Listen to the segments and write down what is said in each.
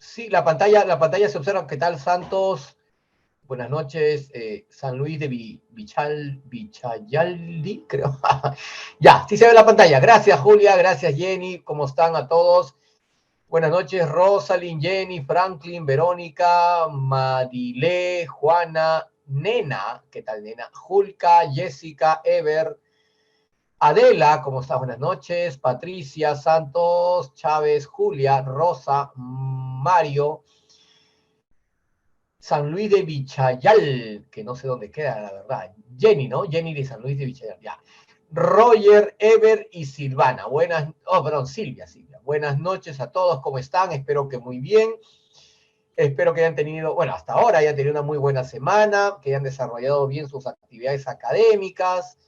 Sí, la pantalla se observa. ¿Qué tal, Santos? Buenas noches, San Luis de Vichayaldi, creo. Ya, sí se ve la pantalla. Gracias, Julia. Gracias, Jenny. ¿Cómo están a todos? Buenas noches, Rosalind, Jenny, Franklin, Verónica, Madile, Juana, Nena. ¿Qué tal, Nena? Julka, Jessica, Ever, Adela, ¿cómo estás? Buenas noches. Patricia, Santos, Chávez, Julia, Rosa, Mario, San Luis de Vichayal, que no sé dónde queda, la verdad. Jenny, ¿no? Jenny de San Luis de Vichayal, ya. Roger, Ever y Silvana. Perdón, Silvia. Buenas noches a todos, ¿cómo están? Espero que muy bien. Espero que hayan tenido, bueno, hasta ahora hayan tenido una muy buena semana, que hayan desarrollado bien sus actividades académicas,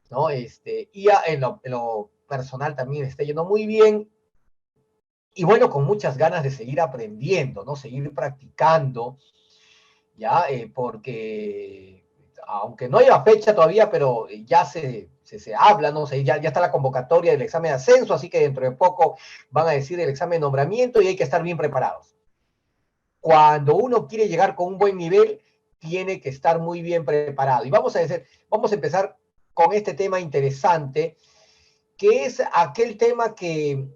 ¿no? En lo personal también está yendo muy bien. Y bueno, con muchas ganas de seguir aprendiendo, ¿no? Seguir practicando, ¿ya? Porque aunque no haya fecha todavía, pero ya se habla, ¿no? Ya está la convocatoria del examen de ascenso, así que dentro de poco van a decir el examen de nombramiento y hay que estar bien preparados. Cuando uno quiere llegar con un buen nivel, tiene que estar muy bien preparado. Y vamos a empezar con este tema interesante, que es aquel tema que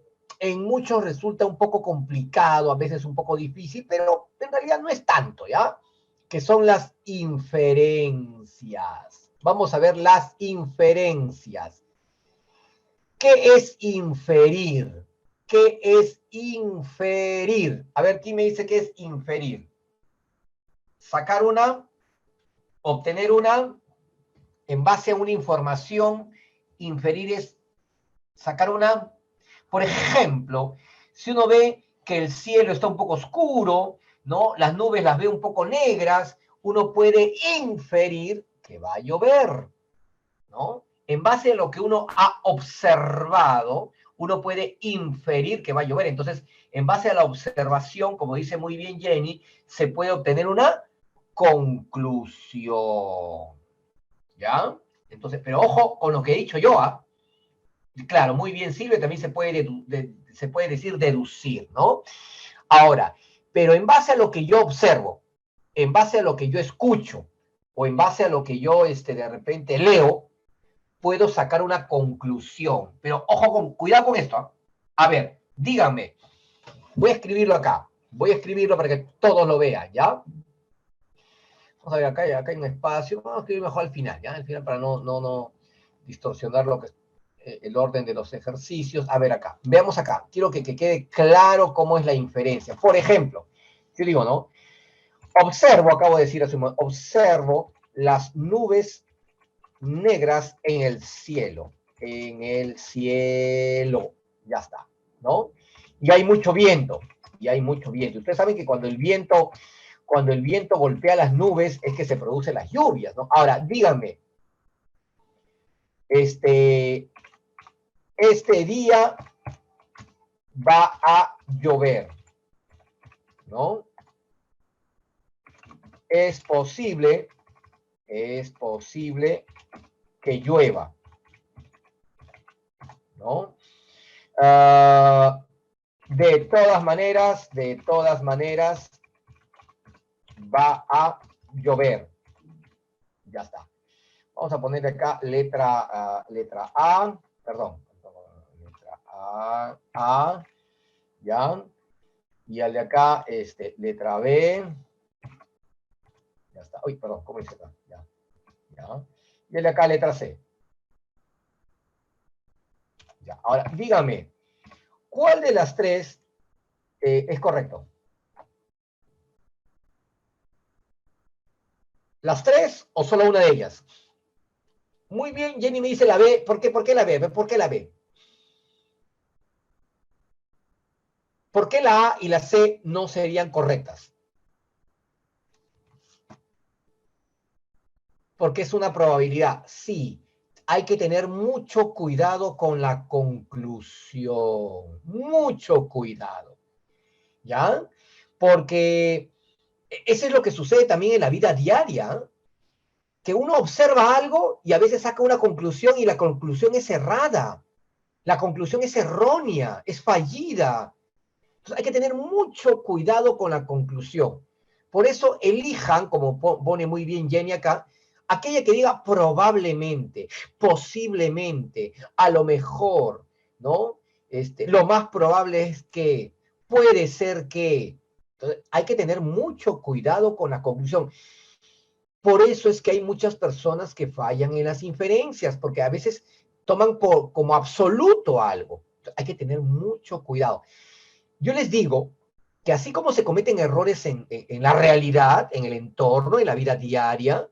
en muchos resulta un poco complicado, a veces un poco difícil, pero en realidad no es tanto, ¿ya? Que son las inferencias. Vamos a ver las inferencias. ¿Qué es inferir? ¿Qué es inferir? A ver, ¿quién me dice qué es inferir? Sacar una, obtener una, en base a una información, inferir es sacar una. Por ejemplo, si uno ve que el cielo está un poco oscuro, ¿no? Las nubes las ve un poco negras, uno puede inferir que va a llover, ¿no? En base a lo que uno ha observado, uno puede inferir que va a llover. Entonces, en base a la observación, como dice muy bien Jenny, se puede obtener una conclusión, ¿ya? Entonces, pero ojo con lo que he dicho yo, ¿ah? Claro, muy bien, Silvia, también se puede decir deducir, ¿no? Ahora, pero en base a lo que yo observo, en base a lo que yo escucho, o en base a lo que yo de repente leo, puedo sacar una conclusión. Pero ojo, cuidado con esto. ¿Eh? A ver, díganme, voy a escribirlo acá, voy a escribirlo para que todos lo vean, ¿ya? Vamos a ver, acá hay un espacio, vamos a escribir mejor al final, ¿ya? Al final para no distorsionar el orden de los ejercicios. A ver acá, veamos acá, quiero que quede claro cómo es la inferencia. Por ejemplo, yo digo, ¿no? Acabo de decir hace un momento, observo las nubes negras en el cielo, ya está, ¿no? Y hay mucho viento, Ustedes saben que cuando el viento golpea las nubes es que se producen las lluvias, ¿no? Ahora, díganme, este día va a llover, ¿no? Es posible que llueva, ¿no? De todas maneras, va a llover. Ya está. Vamos a poner acá letra A, perdón, letra A, ¿ya? Y al de acá, letra B. Ya está. Uy, perdón, ¿cómo dice acá? Ya. Y al de acá, letra C. Ya. Ahora, dígame, ¿cuál de las tres es correcto? ¿Las tres o solo una de ellas? Muy bien, Jenny me dice la B. ¿Por qué la B? ¿Por qué la B? ¿Por qué la A y la C no serían correctas? Porque es una probabilidad. Sí, hay que tener mucho cuidado con la conclusión. Mucho cuidado. ¿Ya? Porque eso es lo que sucede también en la vida diaria, que uno observa algo y a veces saca una conclusión y la conclusión es errada. La conclusión es errónea, es fallida. Entonces hay que tener mucho cuidado con la conclusión. Por eso elijan, como pone muy bien Jenny acá, aquella que diga probablemente, posiblemente, a lo mejor, ¿no? Lo más probable es que, puede ser que. Entonces, hay que tener mucho cuidado con la conclusión. Por eso es que hay muchas personas que fallan en las inferencias, porque a veces toman como absoluto algo. Hay que tener mucho cuidado. Yo les digo que así como se cometen errores en la realidad, en el entorno, en la vida diaria,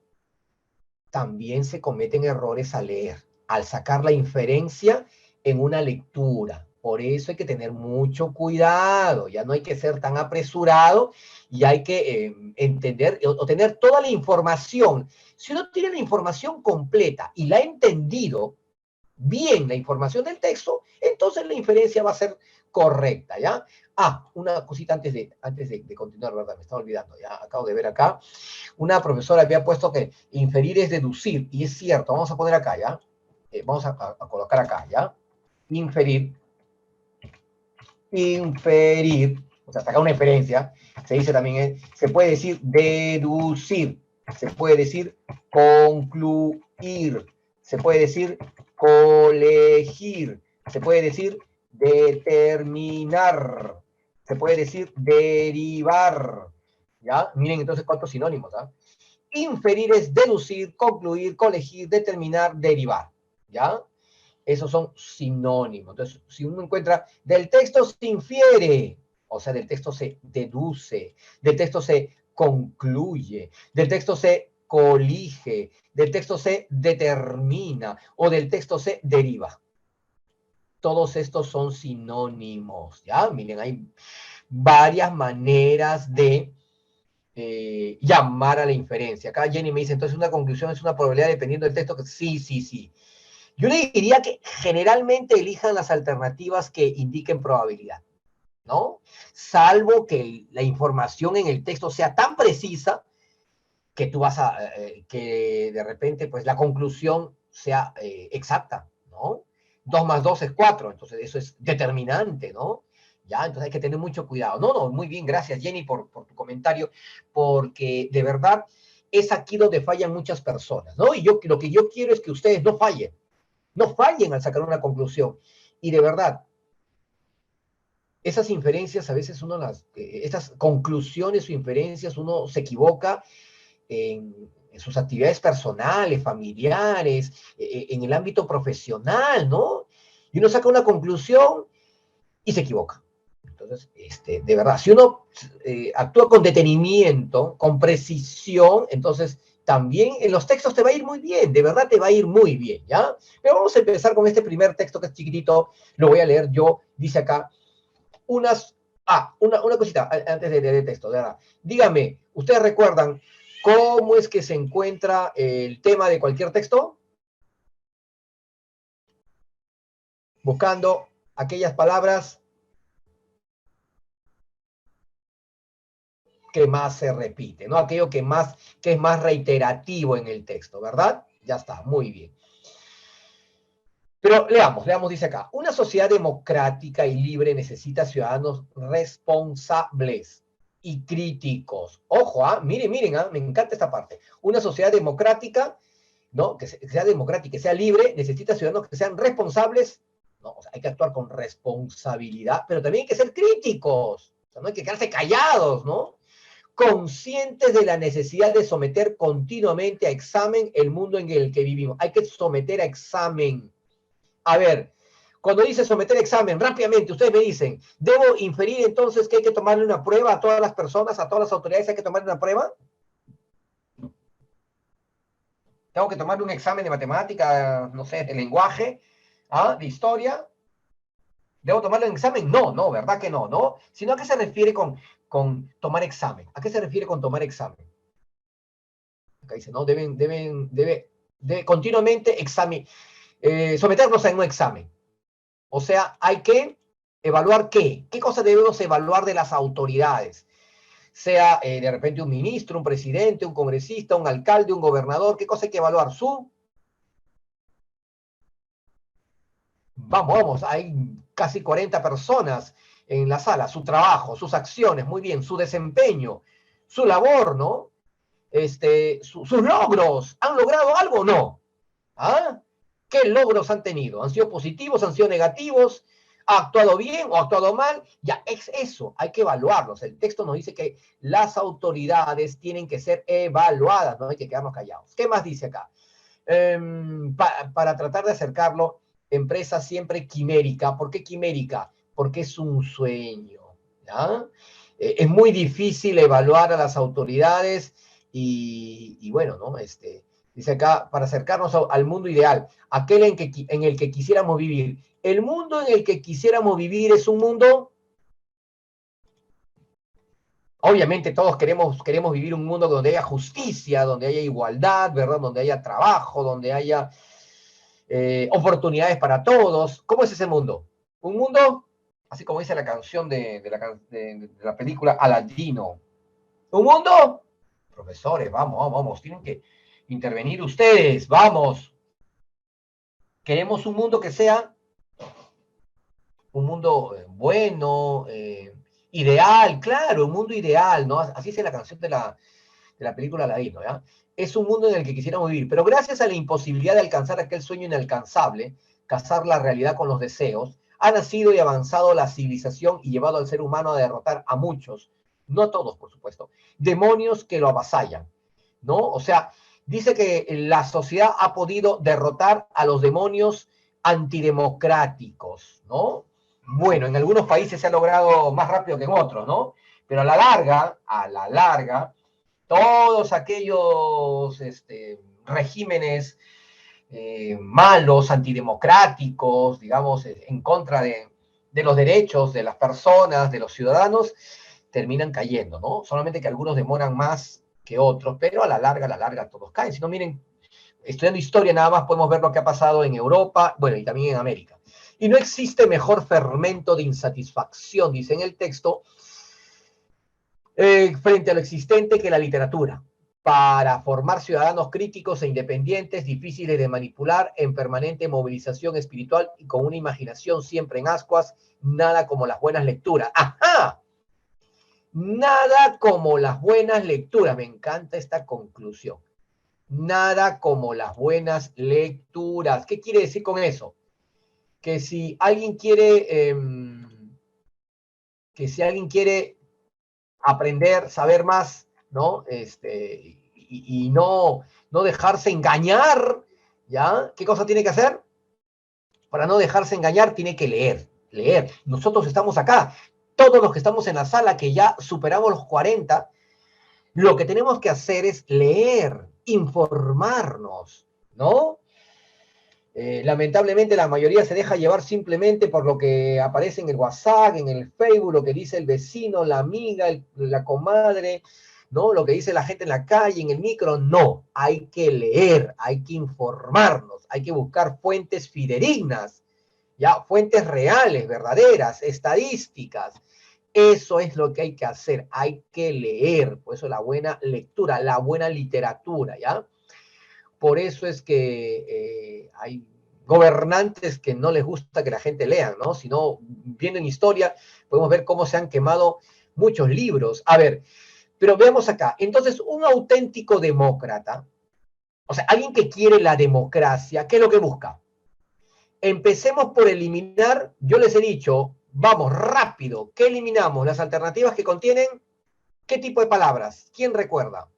también se cometen errores al leer, al sacar la inferencia en una lectura. Por eso hay que tener mucho cuidado, ya no hay que ser tan apresurado y hay que entender o tener toda la información. Si uno tiene la información completa y la ha entendido bien la información del texto, entonces la inferencia va a ser correcta, ¿ya? Ah, una cosita antes de continuar, ¿verdad? Me estaba olvidando, ya acabo de ver acá. Una profesora había puesto que inferir es deducir, y es cierto, vamos a poner acá, ¿ya? Vamos a colocar acá, ¿ya? Inferir, o sea, sacar una inferencia, se dice también, se puede decir deducir, se puede decir concluir, se puede decir colegir, se puede decir determinar, se puede decir derivar, ¿ya? Miren entonces cuántos sinónimos, ¿ah? Inferir es deducir, concluir, colegir, determinar, derivar, ¿ya? Esos son sinónimos. Entonces, si uno encuentra, del texto se infiere, o sea, del texto se deduce, del texto se concluye, del texto se colige, del texto se determina o del texto se deriva. Todos estos son sinónimos, ¿ya? Miren, hay varias maneras de llamar a la inferencia. Acá Jenny me dice, entonces una conclusión es una probabilidad dependiendo del texto. Sí, sí, sí. Yo le diría que generalmente elijan las alternativas que indiquen probabilidad, ¿no? Salvo que la información en el texto sea tan precisa que tú vas a, que de repente, pues la conclusión sea exacta, ¿no? 2 más 2 es 4, entonces eso es determinante, ¿no? Ya, entonces hay que tener mucho cuidado. No, no, muy bien, gracias Jenny por tu comentario, porque de verdad es aquí donde fallan muchas personas, ¿no? Y yo lo que yo quiero es que ustedes no fallen al sacar una conclusión. Y de verdad, esas inferencias a veces estas conclusiones o inferencias uno se equivoca en sus actividades personales, familiares, en el ámbito profesional, ¿no? Y uno saca una conclusión y se equivoca. Entonces, de verdad, si uno actúa con detenimiento, con precisión, entonces también en los textos te va a ir muy bien, de verdad te va a ir muy bien, ¿ya? Pero vamos a empezar con este primer texto que es chiquitito, lo voy a leer yo, dice acá, una cosita antes de leer el texto, de verdad. Dígame, ¿ustedes recuerdan cómo es que se encuentra el tema de cualquier texto? Buscando aquellas palabras que más se repite, ¿no? Aquello que es más reiterativo en el texto, ¿verdad? Ya está, muy bien. Pero leamos, dice acá. Una sociedad democrática y libre necesita ciudadanos responsables y críticos. Ojo, miren, me encanta esta parte. Una sociedad democrática, ¿no? Que sea democrática, que sea libre, necesita ciudadanos que sean responsables, ¿no? O sea, hay que actuar con responsabilidad, pero también hay que ser críticos. O sea, no hay que quedarse callados, ¿no? Conscientes de la necesidad de someter continuamente a examen el mundo en el que vivimos. Hay que someter a examen. A ver, cuando dice someter a examen, rápidamente ustedes me dicen, ¿debo inferir entonces que hay que tomarle una prueba a todas las personas, a todas las autoridades, hay que tomarle una prueba? ¿Tengo que tomarle un examen de matemática, no sé, de lenguaje, de historia? ¿Debo tomarle un examen? No, no, ¿verdad que no? ¿No? Sino, ¿a qué se refiere con tomar examen? ¿A qué se refiere con tomar examen? Acá dice, ¿no? Debe continuamente someternos a un examen. O sea, hay que evaluar qué cosas debemos evaluar de las autoridades. Sea de repente un ministro, un presidente, un congresista, un alcalde, un gobernador, ¿qué cosa hay que evaluar? Vamos, hay casi 40 personas en la sala, su trabajo, sus acciones, muy bien, su desempeño, su labor, ¿no? Sus logros, ¿han logrado algo o no? ¿Ah? ¿Qué logros han tenido? ¿Han sido positivos? ¿Han sido negativos? ¿Ha actuado bien o ha actuado mal? Ya, es eso, hay que evaluarlos. El texto nos dice que las autoridades tienen que ser evaluadas, no hay que quedarnos callados. ¿Qué más dice acá? Para tratar de acercarlo, empresa siempre quimérica. ¿Por qué quimérica? Porque es un sueño, ¿ya? Es muy difícil evaluar a las autoridades y bueno, ¿no? Dice acá, para acercarnos al mundo ideal, aquel en el que quisiéramos vivir. El mundo en el que quisiéramos vivir es un mundo, obviamente todos queremos vivir un mundo donde haya justicia, donde haya igualdad, ¿verdad? Donde haya trabajo, donde haya oportunidades para todos. ¿Cómo es ese mundo? Un mundo, así como dice la canción de la película Aladino. Un mundo, profesores, vamos, tienen que intervenir ustedes, vamos. Queremos un mundo que sea un mundo bueno, ideal, claro, un mundo ideal, ¿no? Así es la canción de la película Aladino, ¿ya? Es un mundo en el que quisiéramos vivir, pero gracias a la imposibilidad de alcanzar aquel sueño inalcanzable, casar la realidad con los deseos, ha nacido y avanzado la civilización y llevado al ser humano a derrotar a muchos, no a todos, por supuesto, demonios que lo avasallan, ¿no? O sea, dice que la sociedad ha podido derrotar a los demonios antidemocráticos, ¿no? Bueno, en algunos países se ha logrado más rápido que en otros, ¿no? Pero a la larga, todos aquellos regímenes malos, antidemocráticos, digamos, en contra de los derechos de las personas, de los ciudadanos, terminan cayendo, ¿no? Solamente que algunos demoran más que otros, pero a la larga todos caen. Si no, miren, estudiando historia nada más podemos ver lo que ha pasado en Europa, bueno, y también en América. Y no existe mejor fermento de insatisfacción, dice en el texto, frente a lo existente que la literatura, para formar ciudadanos críticos e independientes, difíciles de manipular, en permanente movilización espiritual y con una imaginación siempre en ascuas, nada como las buenas lecturas. ¡Ajá! Nada como las buenas lecturas. Me encanta esta conclusión. Nada como las buenas lecturas. ¿Qué quiere decir con eso? Que si alguien quiere, aprender, saber más, ¿no? Y no dejarse engañar, ¿ya? ¿Qué cosa tiene que hacer? Para no dejarse engañar, tiene que leer. Nosotros estamos acá, todos los que estamos en la sala, que ya superamos los 40, lo que tenemos que hacer es leer, informarnos, ¿no? Lamentablemente la mayoría se deja llevar simplemente por lo que aparece en el WhatsApp, en el Facebook, lo que dice el vecino, la amiga, la comadre, ¿no? Lo que dice la gente en la calle, en el micro. No, hay que leer, hay que informarnos, hay que buscar fuentes fidedignas, ya, fuentes reales, verdaderas, estadísticas. Eso es lo que hay que hacer, hay que leer. Por eso la buena lectura, la buena literatura, ¿ya? Por eso es que hay gobernantes que no les gusta que la gente lea, ¿no? Si no, viendo en historia, podemos ver cómo se han quemado muchos libros. A ver, pero veamos acá. Entonces, un auténtico demócrata, o sea, alguien que quiere la democracia, ¿qué es lo que busca? Empecemos por eliminar, yo les he dicho, vamos, rápido, ¿qué eliminamos? Las alternativas que contienen, ¿qué tipo de palabras? ¿Quién recuerda?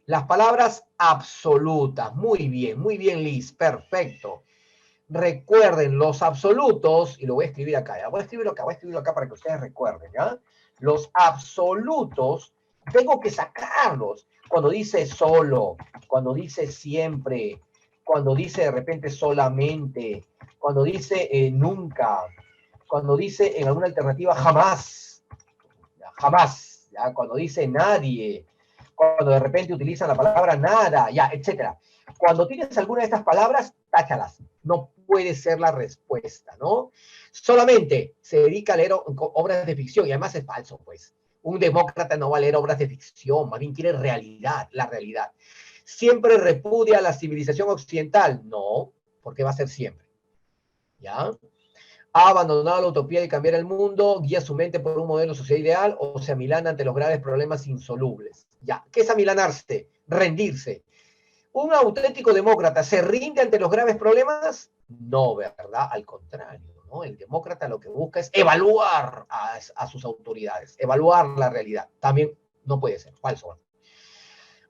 Las palabras absolutas. Muy bien, Liz. Perfecto. Recuerden, los absolutos, y lo voy a escribir acá, ¿ya? Voy a escribirlo acá para que ustedes recuerden, ¿ya? Los absolutos, tengo que sacarlos. Cuando dice solo, cuando dice siempre, cuando dice de repente solamente, cuando dice nunca, cuando dice en alguna alternativa jamás, ¿ya? Jamás, ¿ya? Cuando dice nadie, cuando de repente utilizan la palabra nada, ya, etcétera. Cuando tienes alguna de estas palabras, táchalas. No puede ser la respuesta, ¿no? Solamente se dedica a leer obras de ficción y además es falso, pues. Un demócrata no va a leer obras de ficción, más bien quiere realidad, la realidad. ¿Siempre repudia la civilización occidental? No, porque va a ser siempre, ¿ya? Ha abandonado la utopía de cambiar el mundo, guía su mente por un modelo social ideal o se amilana ante los graves problemas insolubles. Ya, ¿qué es amilanarse? Rendirse. ¿Un auténtico demócrata se rinde ante los graves problemas? No, ¿verdad? Al contrario, ¿no? El demócrata lo que busca es evaluar a sus autoridades, evaluar la realidad. También no puede ser, falso.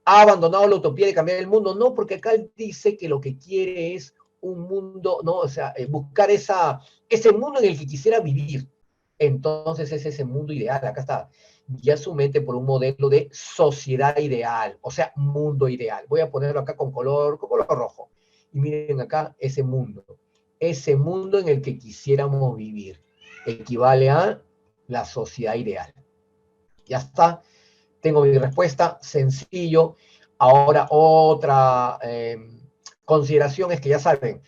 ¿Ha abandonado la utopía de cambiar el mundo? No, porque acá él dice que lo que quiere es un mundo, ¿no? O sea, buscar ese mundo en el que quisiera vivir. Entonces es ese mundo ideal. Acá está. Ya su mente por un modelo de sociedad ideal, o sea, mundo ideal. Voy a ponerlo acá con color rojo. Y miren acá ese mundo en el que quisiéramos vivir. Equivale a la sociedad ideal. Ya está. Tengo mi respuesta, sencillo. Ahora otra consideración es que ya saben,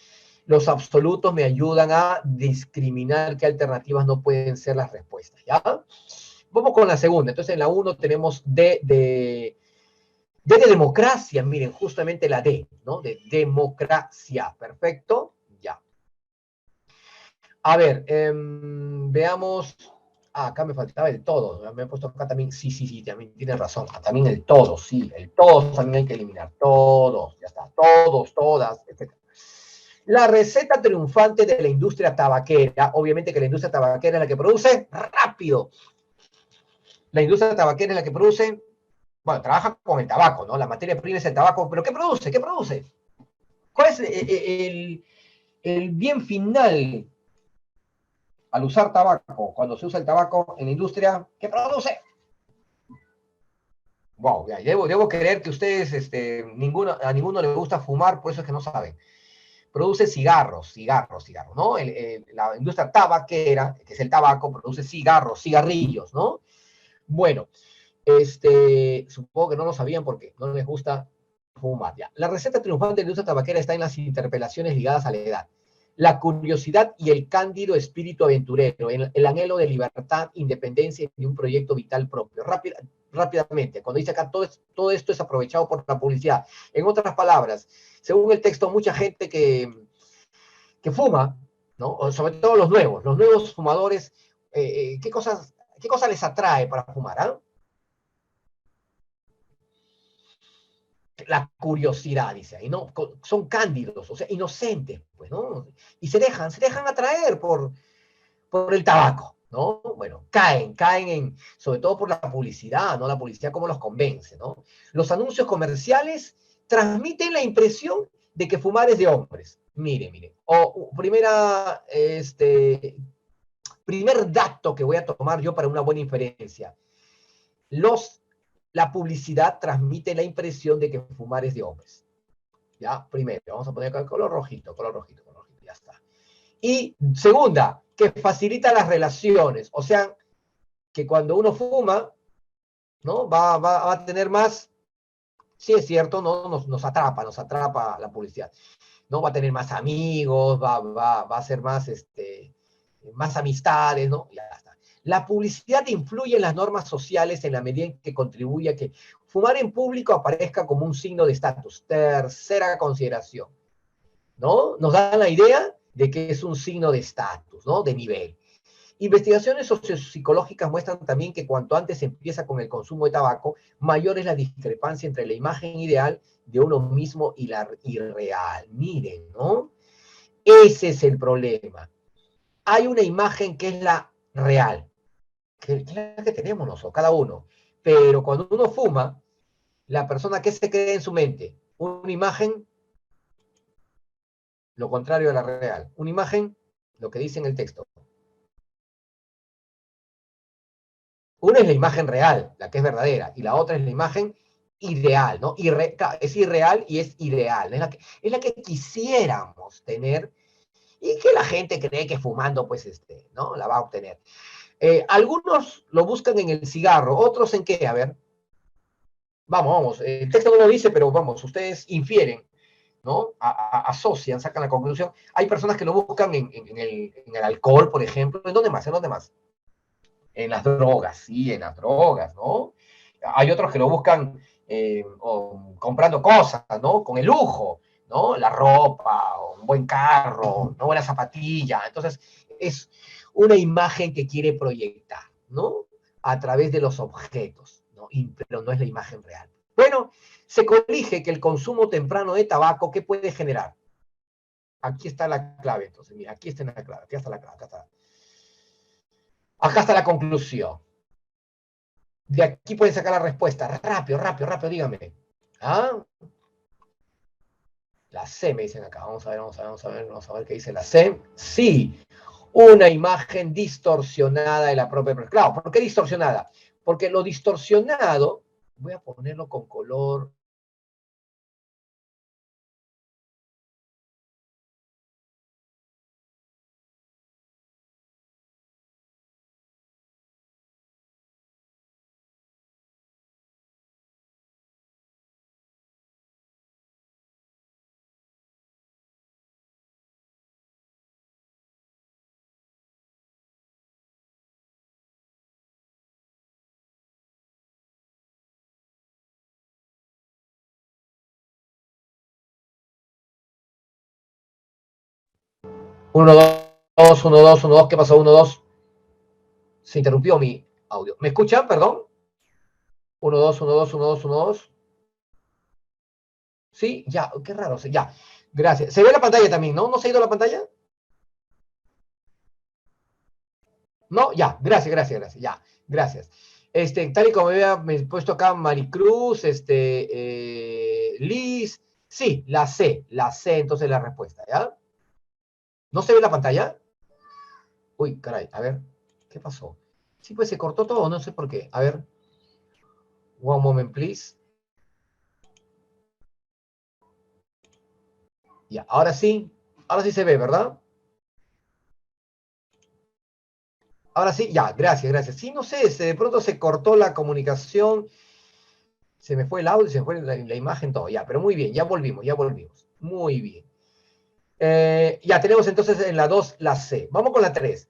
los absolutos me ayudan a discriminar qué alternativas no pueden ser las respuestas, ¿ya? Vamos con la segunda. Entonces en la 1 tenemos D de democracia, miren, justamente la D, ¿no? De democracia, perfecto, ya. A ver, veamos. Ah, acá me faltaba el todo. Me he puesto acá también. Sí, sí, sí, también tienes razón. También el todo, sí. El todo también hay que eliminar. Todos, ya está. Todos, todas, etc. La receta triunfante de la industria tabaquera. Obviamente que la industria tabaquera es la que produce rápido. La industria tabaquera es la que produce. Bueno, trabaja con el tabaco, ¿no? La materia prima es el tabaco. ¿Pero qué produce? ¿Qué produce? ¿Cuál es el bien final al usar tabaco, cuando se usa el tabaco en la industria, ¿qué produce? Wow, ya, debo creer que ustedes, a ninguno le gusta fumar, por eso es que no saben. Produce cigarros, ¿no? La industria tabaquera, que es el tabaco, produce cigarros, cigarrillos, ¿no? Bueno, supongo que no lo sabían porque no les gusta fumar. Ya. La receta triunfante de la industria tabaquera está en las interpelaciones ligadas a la edad. La curiosidad y el cándido espíritu aventurero, el anhelo de libertad, independencia y un proyecto vital propio. Rápidamente, cuando dice acá, todo esto es aprovechado por la publicidad. En otras palabras, según el texto, mucha gente que fuma, ¿no? Sobre todo los nuevos fumadores, ¿qué cosa les atrae para fumar? ¿Ah? La curiosidad, dice ahí, ¿no? Son cándidos, o sea, inocentes, pues, ¿no? Y se dejan atraer por el tabaco, ¿no? Bueno, sobre todo por la publicidad, ¿no? La publicidad como los convence, ¿no? Los anuncios comerciales transmiten la impresión de que fumar es de hombres. Mire. Primer dato que voy a tomar yo para una buena inferencia. La publicidad transmite la impresión de que fumar es de hombres. Ya, primero, vamos a poner acá el color rojito, ya está. Y segunda, que facilita las relaciones, o sea, que cuando uno fuma, ¿no? Va a tener más, sí es cierto, ¿no? Nos atrapa la publicidad, ¿no? Va a tener más amigos, va a ser más amistades, ¿no? Ya está. La publicidad influye en las normas sociales en la medida en que contribuye a que fumar en público aparezca como un signo de estatus. Tercera consideración, ¿no? Nos da la idea de que es un signo de estatus, ¿no? De nivel. Investigaciones sociopsicológicas muestran también que cuanto antes se empieza con el consumo de tabaco, mayor es la discrepancia entre la imagen ideal de uno mismo y la irreal. Miren, ¿no? Ese es el problema. Hay una imagen que es la real, que es la que tenemos nosotros, cada uno. Pero cuando uno fuma, la persona que se cree en su mente, una imagen, lo contrario a la real. Una imagen, lo que dice en el texto. Una es la imagen real, la que es verdadera, y la otra es la imagen ideal, ¿no? Es irreal y es ideal. Es la que quisiéramos tener y que la gente cree que fumando, pues, ¿no? La va a obtener. Algunos lo buscan en el cigarro, otros en qué, a ver. Vamos, el texto no lo dice, pero vamos, ustedes infieren, ¿no? Asocian, sacan la conclusión. Hay personas que lo buscan en el alcohol, por ejemplo. ¿En dónde más? ¿En dónde más? En las drogas, sí, en las drogas, ¿no? Hay otros que lo buscan comprando cosas, ¿no? Con el lujo, ¿no? La ropa, un buen carro, ¿no? Buena zapatilla. Entonces, es una imagen que quiere proyectar, ¿no? A través de los objetos, ¿no? Pero no es la imagen real. Bueno, se corrige que el consumo temprano de tabaco, ¿qué puede generar? Aquí está la clave, entonces, mira, aquí está la clave, aquí está la clave, acá está. Acá está la conclusión. De aquí pueden sacar la respuesta. Rápido, rápido, rápido, dígame. ¿Ah? La C me dicen acá. Vamos a ver, vamos a ver, vamos a ver, vamos a ver qué dice la C. Sí, una imagen distorsionada de la propia persona. Claro, ¿por qué distorsionada? Porque lo distorsionado, voy a ponerlo con color. Uno, dos, uno, dos, uno, dos. ¿Qué pasó? Uno, dos. Se interrumpió mi audio. ¿Me escuchan? Perdón. Uno, dos, uno, dos, uno, dos, uno, dos. Sí, ya, qué raro. Ya, gracias. ¿Se ve la pantalla también, no? ¿No se ha ido la pantalla? No, ya, gracias, gracias, gracias, ya, gracias. Tal y como me he puesto acá Maricruz, Liz, sí, la C, entonces la respuesta, ¿ya? ¿No se ve la pantalla? Uy, caray, a ver, ¿qué pasó? Sí, pues se cortó todo, no sé por qué. A ver, one moment, please. Ya, ahora sí se ve, ¿verdad? Ahora sí, ya, gracias, gracias. Sí, no sé, de pronto se cortó la comunicación, se me fue el audio, se me fue la imagen, todo, ya, pero muy bien, ya volvimos, ya volvimos. Muy bien. Ya tenemos entonces en la 2 la C. Vamos con la 3.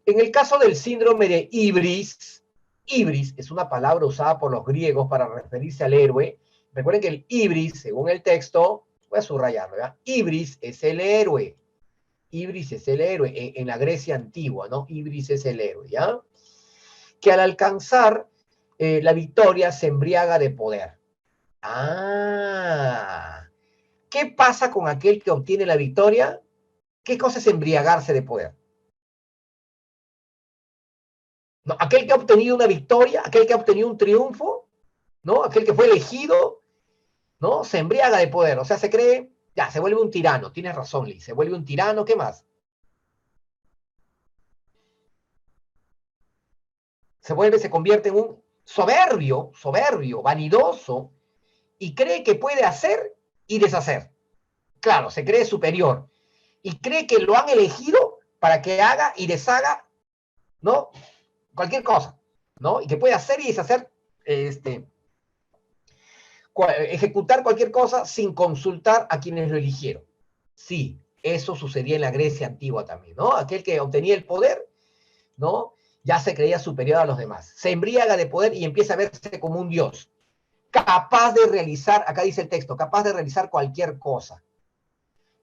En el caso del síndrome de Ibris, Ibris es una palabra usada por los griegos para referirse al héroe. Recuerden que el Ibris, según el texto, voy a subrayarlo, ¿verdad? Ibris es el héroe. Ibris es el héroe en la Grecia antigua, ¿no? Ibris es el héroe, ¿ya? Que al alcanzar la victoria se embriaga de poder. Ah, ¿qué pasa con aquel que obtiene la victoria? ¿Qué cosa es embriagarse de poder? ¿No? Aquel que ha obtenido una victoria, aquel que ha obtenido un triunfo, ¿no? Aquel que fue elegido, ¿no? Se embriaga de poder, o sea, se cree, ya, se vuelve un tirano, tienes razón, Lee, se vuelve un tirano, ¿qué más? Se convierte en un soberbio, soberbio, vanidoso, y cree que puede hacer y deshacer. Claro, se cree superior, y cree que lo han elegido para que haga y deshaga, ¿no? Cualquier cosa, ¿no? Y que puede hacer y deshacer, ejecutar cualquier cosa sin consultar a quienes lo eligieron. Sí, eso sucedía en la Grecia antigua también, ¿no? Aquel que obtenía el poder, ¿no? Ya se creía superior a los demás. Se embriaga de poder y empieza a verse como un dios, capaz de realizar, acá dice el texto, capaz de realizar cualquier cosa.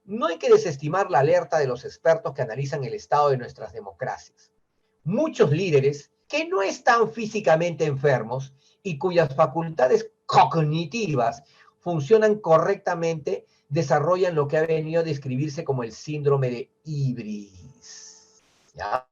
No hay que desestimar la alerta de los expertos que analizan el estado de nuestras democracias. Muchos líderes que no están físicamente enfermos y cuyas facultades cognitivas funcionan correctamente, desarrollan lo que ha venido a describirse como el síndrome de Ibris. ¿Ya?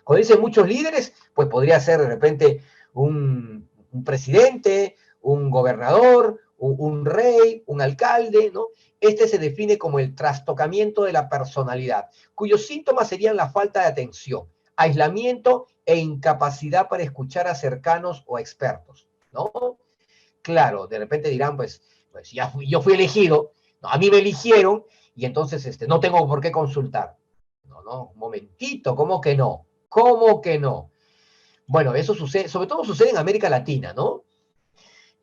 Cuando dicen muchos líderes, pues podría ser de repente un presidente, un gobernador, un rey, un alcalde, ¿no? Este se define como el trastocamiento de la personalidad, cuyos síntomas serían la falta de atención, aislamiento e incapacidad para escuchar a cercanos o a expertos, ¿no? Claro, de repente dirán, pues ya yo fui elegido, ¿no? A mí me eligieron y entonces no tengo por qué consultar. No, no, un momentito, ¿cómo que no? ¿Cómo que no? Bueno, eso sucede, sobre todo sucede en América Latina, ¿no?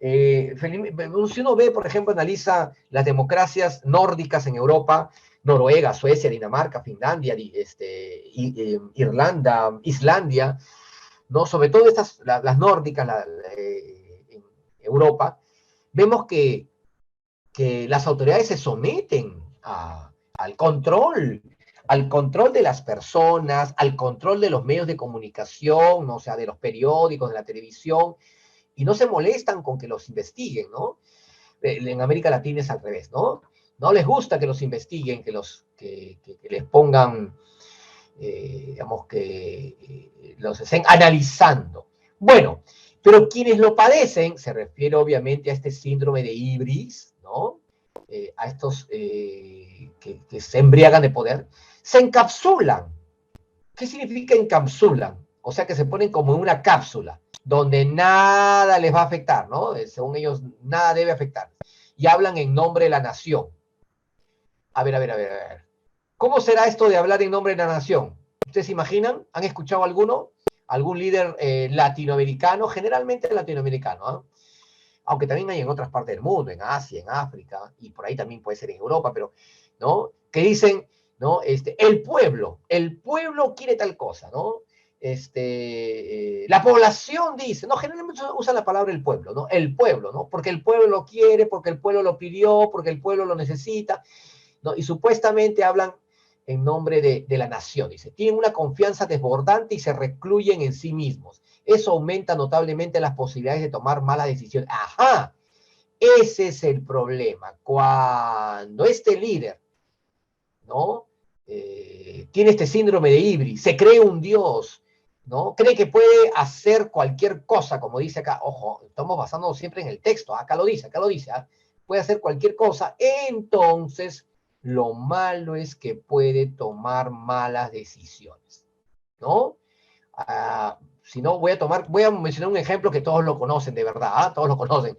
Si uno ve, por ejemplo, analiza las democracias nórdicas en Europa, Noruega, Suecia, Dinamarca, Finlandia, Irlanda, Islandia, ¿no? Sobre todo las nórdicas en Europa, vemos que las autoridades se someten al control, al control de las personas, al control de los medios de comunicación, ¿no? O sea, de los periódicos, de la televisión, y no se molestan con que los investiguen, ¿no? En América Latina es al revés, ¿no? No les gusta que los investiguen, que les pongan, digamos, que los estén analizando. Bueno, pero quienes lo padecen, se refiere obviamente a este síndrome de Ibris, ¿no? A estos que se embriagan de poder, se encapsulan. ¿Qué significa encapsulan? O sea, que se ponen como en una cápsula, donde nada les va a afectar, ¿no? Según ellos, nada debe afectar. Y hablan en nombre de la nación. A ver. ¿Cómo será esto de hablar en nombre de la nación? ¿Ustedes se imaginan? ¿Han escuchado alguno? ¿Algún líder latinoamericano? Generalmente latinoamericano, ¿eh? Aunque también hay en otras partes del mundo, en Asia, en África, y por ahí también puede ser en Europa, pero, ¿no? Que dicen, ¿no? El pueblo quiere tal cosa, ¿no? La población dice, no, generalmente usan la palabra el pueblo, ¿no? El pueblo, ¿no? Porque el pueblo lo quiere, porque el pueblo lo pidió, porque el pueblo lo necesita, ¿no? Y supuestamente hablan en nombre de la nación, dice. Tienen una confianza desbordante y se recluyen en sí mismos. Eso aumenta notablemente las posibilidades de tomar malas decisiones. Ajá, ese es el problema. Cuando este líder, ¿no? Tiene este síndrome de Ibris, se cree un dios, ¿no? Cree que puede hacer cualquier cosa, como dice acá. Ojo, estamos basándonos siempre en el texto. Acá lo dice, ¿ah? Puede hacer cualquier cosa. Entonces, lo malo es que puede tomar malas decisiones, ¿no? Si no, voy a mencionar un ejemplo que todos lo conocen, de verdad, ¿ah? Todos lo conocen.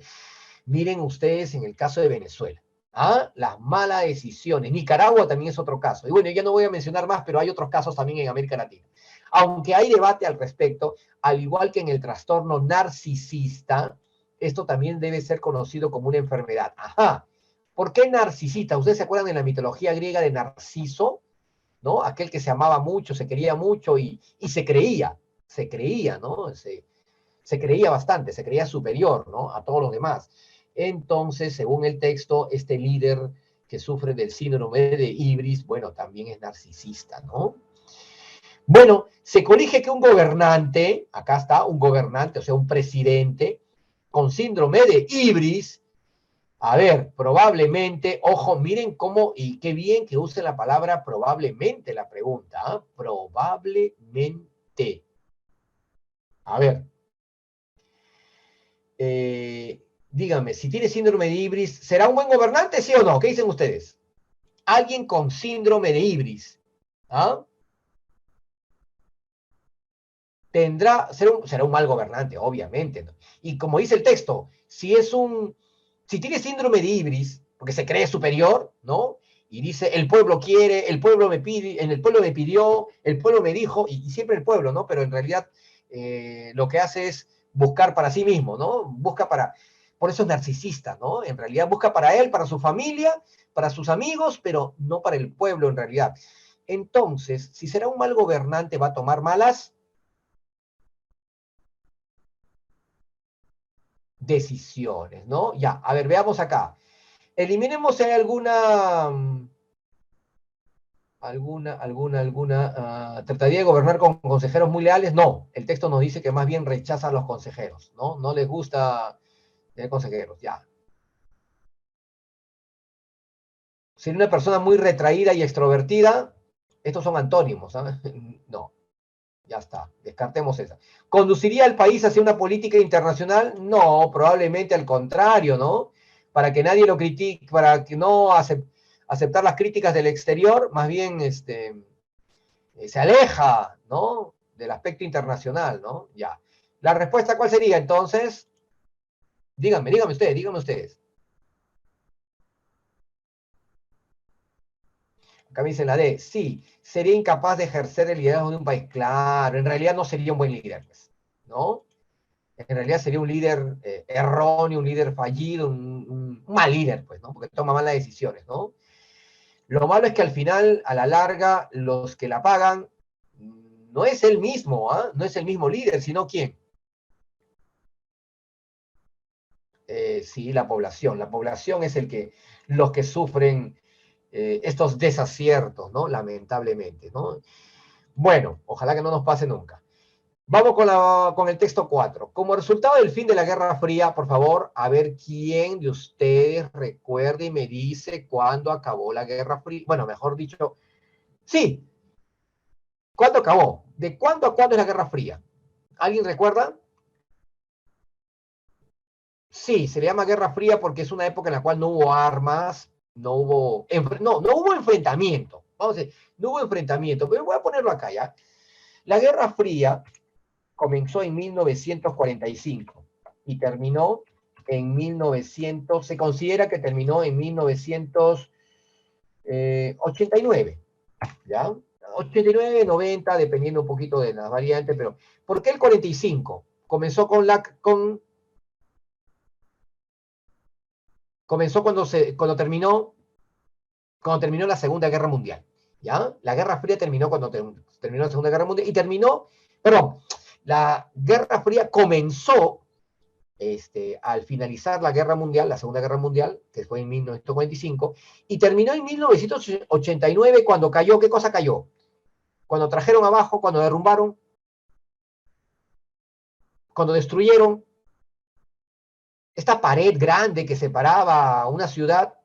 Miren ustedes en el caso de Venezuela. ¿Ah? Las malas decisiones. Nicaragua también es otro caso. Y bueno, ya no voy a mencionar más, pero hay otros casos también en América Latina. Aunque hay debate al respecto, al igual que en el trastorno narcisista, esto también debe ser conocido como una enfermedad. Ajá. ¿Por qué narcisista? ¿Ustedes se acuerdan de la mitología griega de Narciso? ¿No? Aquel que se amaba mucho, se quería mucho y se creía, ¿no? Se creía bastante, se creía superior, ¿no? A todos los demás. Entonces, según el texto, este líder que sufre del síndrome de Ibris, bueno, también es narcisista, ¿no? Bueno, se corrige que un gobernante, acá está, un gobernante, o sea, un presidente con síndrome de Ibris, a ver, probablemente, ojo, miren cómo, y qué bien que use la palabra probablemente la pregunta, ¿eh? Probablemente. A ver, díganme, si tiene síndrome de Ibris, ¿será un buen gobernante, sí o no? ¿Qué dicen ustedes? Alguien con síndrome de Ibris, ¿ah? Será un mal gobernante, obviamente, ¿no? Y como dice el texto, si tiene síndrome de Ibris, porque se cree superior, ¿no? Y dice, el pueblo quiere, el pueblo me pide, el pueblo me pidió, el pueblo me dijo, y siempre el pueblo, ¿no? Pero en realidad lo que hace es buscar para sí mismo, ¿no? Por eso es narcisista, ¿no? En realidad busca para él, para su familia, para sus amigos, pero no para el pueblo en realidad. Entonces, si será un mal gobernante, va a tomar malas decisiones, ¿no? Ya, a ver, veamos acá. Eliminemos si hay trataría de gobernar con consejeros muy leales. No, el texto nos dice que más bien rechaza a los consejeros, ¿no? No les gusta tener consejeros, ya. Ser una persona muy retraída y extrovertida, estos son antónimos, ¿sabes? No, ya está, descartemos esa. ¿Conduciría al país hacia una política internacional? No, probablemente al contrario, ¿no? Para que nadie lo critique, para que no aceptar las críticas del exterior, más bien se aleja, ¿no? Del aspecto internacional, ¿no? Ya. ¿La respuesta cuál sería entonces? Díganme ustedes. Acá me dice la D, sí, sería incapaz de ejercer el liderazgo de un país. Claro, en realidad no sería un buen líder, pues, ¿no? En realidad sería un líder erróneo, un líder fallido, un mal líder, pues, ¿no? Porque toma malas decisiones, ¿no? Lo malo es que al final, a la larga, los que la pagan no es el mismo, ¿ah? No es el mismo líder, sino quién. Sí, la población. La población es los que sufren estos desaciertos, ¿no? Lamentablemente, ¿no? Bueno, ojalá que no nos pase nunca. Vamos con el texto 4. Como resultado del fin de la Guerra Fría, por favor, a ver quién de ustedes recuerda y me dice cuándo acabó la Guerra Fría. Bueno, mejor dicho, sí, ¿cuándo acabó? ¿De cuándo a cuándo es la Guerra Fría? ¿Alguien recuerda? Sí, se le llama Guerra Fría porque es una época en la cual no hubo armas, no hubo enfrentamiento. Vamos a decir, no hubo enfrentamiento, pero voy a ponerlo acá ya. La Guerra Fría comenzó en 1945 y terminó en 1900, se considera que terminó en 1989, ¿ya? 89, 90, dependiendo un poquito de las variantes, pero ¿por qué el 45? Comenzó cuando terminó la Segunda Guerra Mundial, ¿ya? La Guerra Fría terminó cuando terminó la Segunda Guerra Mundial y perdón, la Guerra Fría comenzó al finalizar la Guerra Mundial, la Segunda Guerra Mundial, que fue en 1945, y terminó en 1989 cuando cayó, ¿qué cosa cayó? Cuando trajeron abajo, cuando derrumbaron, cuando destruyeron esta pared grande que separaba una ciudad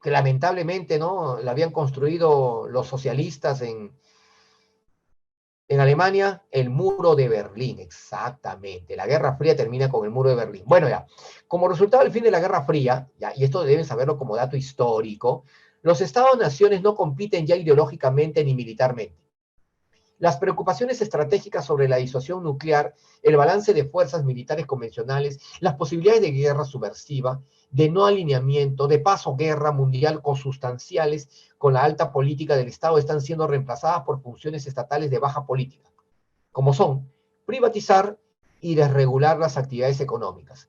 que lamentablemente no la habían construido los socialistas en Alemania, el muro de Berlín, exactamente. La Guerra Fría termina con el muro de Berlín. Bueno, ya, como resultado del fin de la Guerra Fría, ya, y esto deben saberlo como dato histórico, los Estados-naciones no compiten ya ideológicamente ni militarmente. Las preocupaciones estratégicas sobre la disuasión nuclear, el balance de fuerzas militares convencionales, las posibilidades de guerra subversiva, de no alineamiento, de paso guerra mundial consustanciales con la alta política del Estado están siendo reemplazadas por funciones estatales de baja política, como son privatizar y desregular las actividades económicas,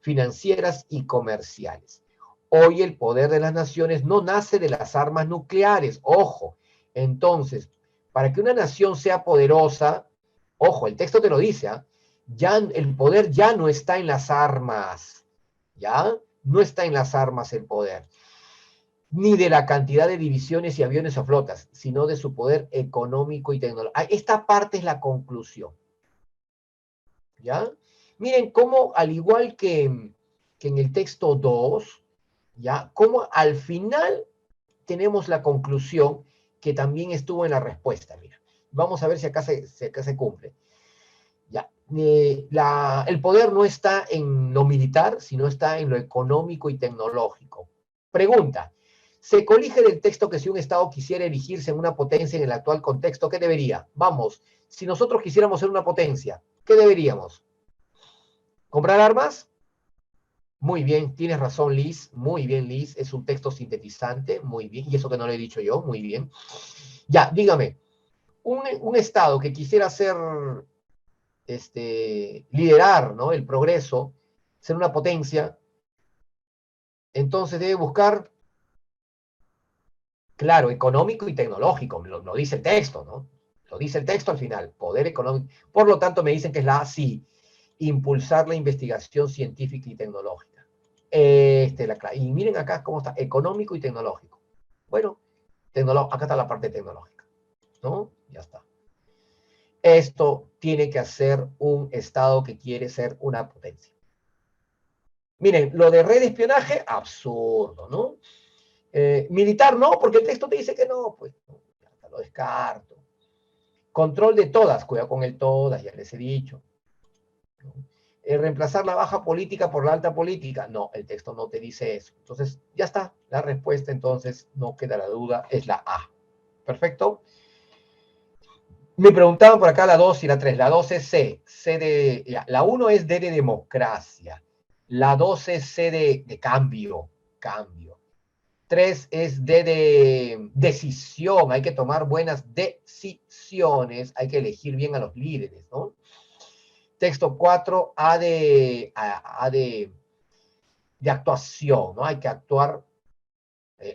financieras y comerciales. Hoy el poder de las naciones no nace de las armas nucleares, ojo. Entonces, para que una nación sea poderosa, ojo, el texto te lo dice, ¿eh? Ya el poder ya no está en las armas, ¿ya? No está en las armas el poder, ni de la cantidad de divisiones y aviones o flotas, sino de su poder económico y tecnológico. Esta parte es la conclusión, ¿ya? Miren cómo, al igual que en el texto 2, ¿ya? Cómo al final tenemos la conclusión que también estuvo en la respuesta, mira. Vamos a ver si acá se cumple. Ya. El poder no está en lo militar, sino está en lo económico y tecnológico. Pregunta, se colige del texto que si un Estado quisiera erigirse en una potencia en el actual contexto, ¿qué debería? Vamos, si nosotros quisiéramos ser una potencia, ¿qué deberíamos? ¿Comprar armas? Muy bien, tienes razón, Liz. Muy bien, Liz. Es un texto sintetizante. Muy bien. Y eso que no lo he dicho yo. Muy bien. Ya, dígame. Un Estado que quisiera ser, liderar, ¿no? El progreso, ser una potencia, entonces debe buscar, claro, económico y tecnológico. Lo dice el texto, ¿no? Lo dice el texto al final. Poder económico. Por lo tanto, me dicen que es la A, sí. Impulsar la investigación científica y tecnológica. Y miren acá cómo está, económico y tecnológico. Bueno, acá está la parte tecnológica, ¿no? Ya está. Esto tiene que hacer un Estado que quiere ser una potencia. Miren, lo de red de espionaje, absurdo, ¿no? Militar no, porque el texto te dice que no, pues ya lo descarto. Control de todas, cuidado con el todas, ya les he dicho. ¿No? Reemplazar la baja política por la alta política. No, el texto no te dice eso. Entonces, ya está. La respuesta, entonces, no queda la duda, es la A. ¿Perfecto? Me preguntaban por acá la 2 y la 3. La 2 es C. Ya, la 1 es D de democracia. La 2 es C de cambio. Cambio. 3 es D de decisión. Hay que tomar buenas decisiones. Hay que elegir bien a los líderes, ¿no? Texto 4, A de actuación, ¿no? Hay que actuar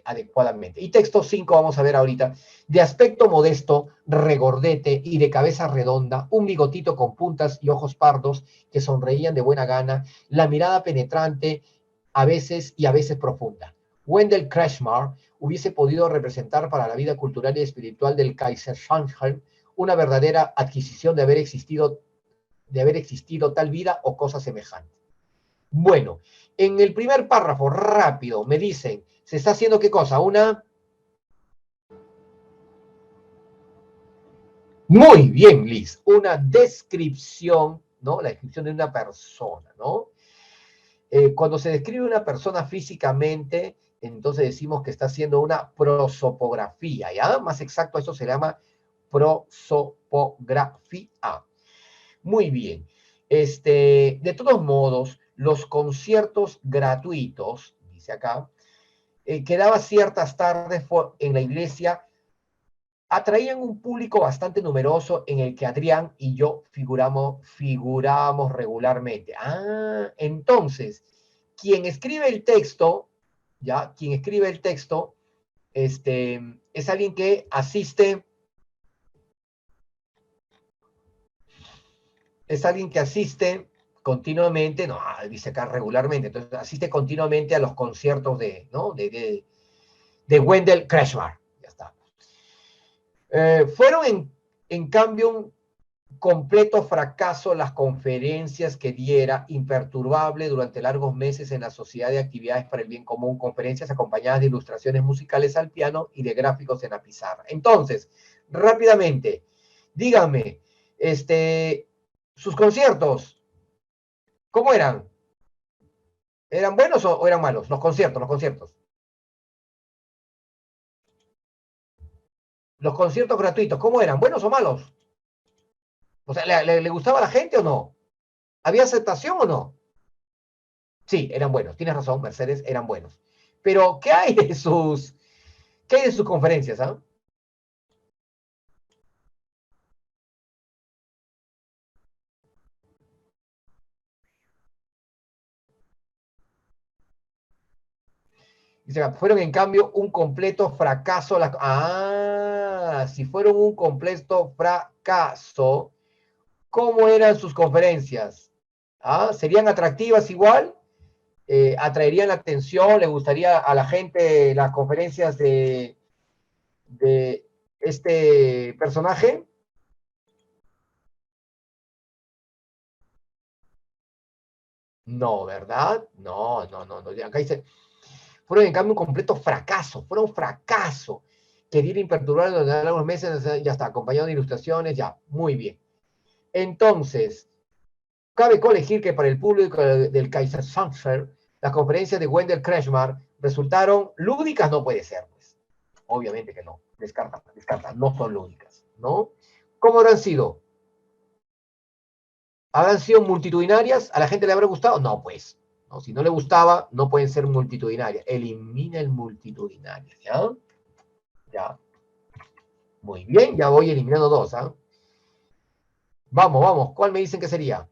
adecuadamente. Y texto 5, vamos a ver ahorita, de aspecto modesto, regordete y de cabeza redonda, un bigotito con puntas y ojos pardos que sonreían de buena gana, la mirada penetrante a veces y a veces profunda. Wendell Kretschmer hubiese podido representar para la vida cultural y espiritual del Kaiserslautern una verdadera adquisición de haber existido tal vida o cosa semejante. Bueno, en el primer párrafo, rápido, me dicen, ¿se está haciendo qué cosa? Muy bien, Liz, una descripción, ¿no? La descripción de una persona, ¿no? Cuando se describe una persona físicamente, entonces decimos que está haciendo una prosopografía, ¿ya? Más exacto, eso se llama prosopografía. Muy bien. De todos modos, los conciertos gratuitos, dice acá, que daba ciertas tardes en la iglesia, atraían un público bastante numeroso en el que Adrián y yo figurábamos regularmente. Ah, entonces, quien escribe el texto, ¿ya? Quien escribe el texto, es alguien que asiste continuamente, no, dice acá regularmente, entonces asiste continuamente a los conciertos ¿no? de Wendell Kretschmer. Ya está. Fueron en cambio un completo fracaso las conferencias que diera, imperturbable durante largos meses en la Sociedad de Actividades para el Bien Común, conferencias acompañadas de ilustraciones musicales al piano y de gráficos en la pizarra. Entonces, rápidamente, díganme, sus conciertos, ¿cómo eran? ¿Eran buenos o eran malos? Los conciertos, los conciertos. Los conciertos gratuitos, ¿cómo eran? ¿Buenos o malos? O sea, ¿le gustaba a la gente o no? ¿Había aceptación o no? Sí, eran buenos. Tienes razón, Mercedes, eran buenos. Pero, ¿qué hay de sus conferencias? ¿Ah? Dice, fueron en cambio un completo fracaso. Si fueron un completo fracaso, ¿cómo eran sus conferencias? ¿Serían atractivas igual? ¿Atraerían la atención? ¿Le gustaría a la gente las conferencias de este personaje? No, ¿verdad? No, no, no, no. Acá dice, fueron en cambio un completo fracaso, fueron un fracaso que diera imperturbable durante algunos meses, ya está, acompañado de ilustraciones, ya, muy bien. Entonces, cabe colegir que para el público del Kaiserslautern, las conferencias de Wendell Kretschmer resultaron lúdicas, no puede ser, pues. Obviamente que no, descarta, no son lúdicas, ¿no? ¿Cómo habrán sido? ¿Habrán sido multitudinarias? ¿A la gente le habrá gustado? No, pues. No, si no le gustaba, no pueden ser multitudinarias. Elimina el multitudinario, ¿ya? Ya. Muy bien, ya voy eliminando dos, ¿ah? Vamos, vamos. ¿Cuál me dicen que sería?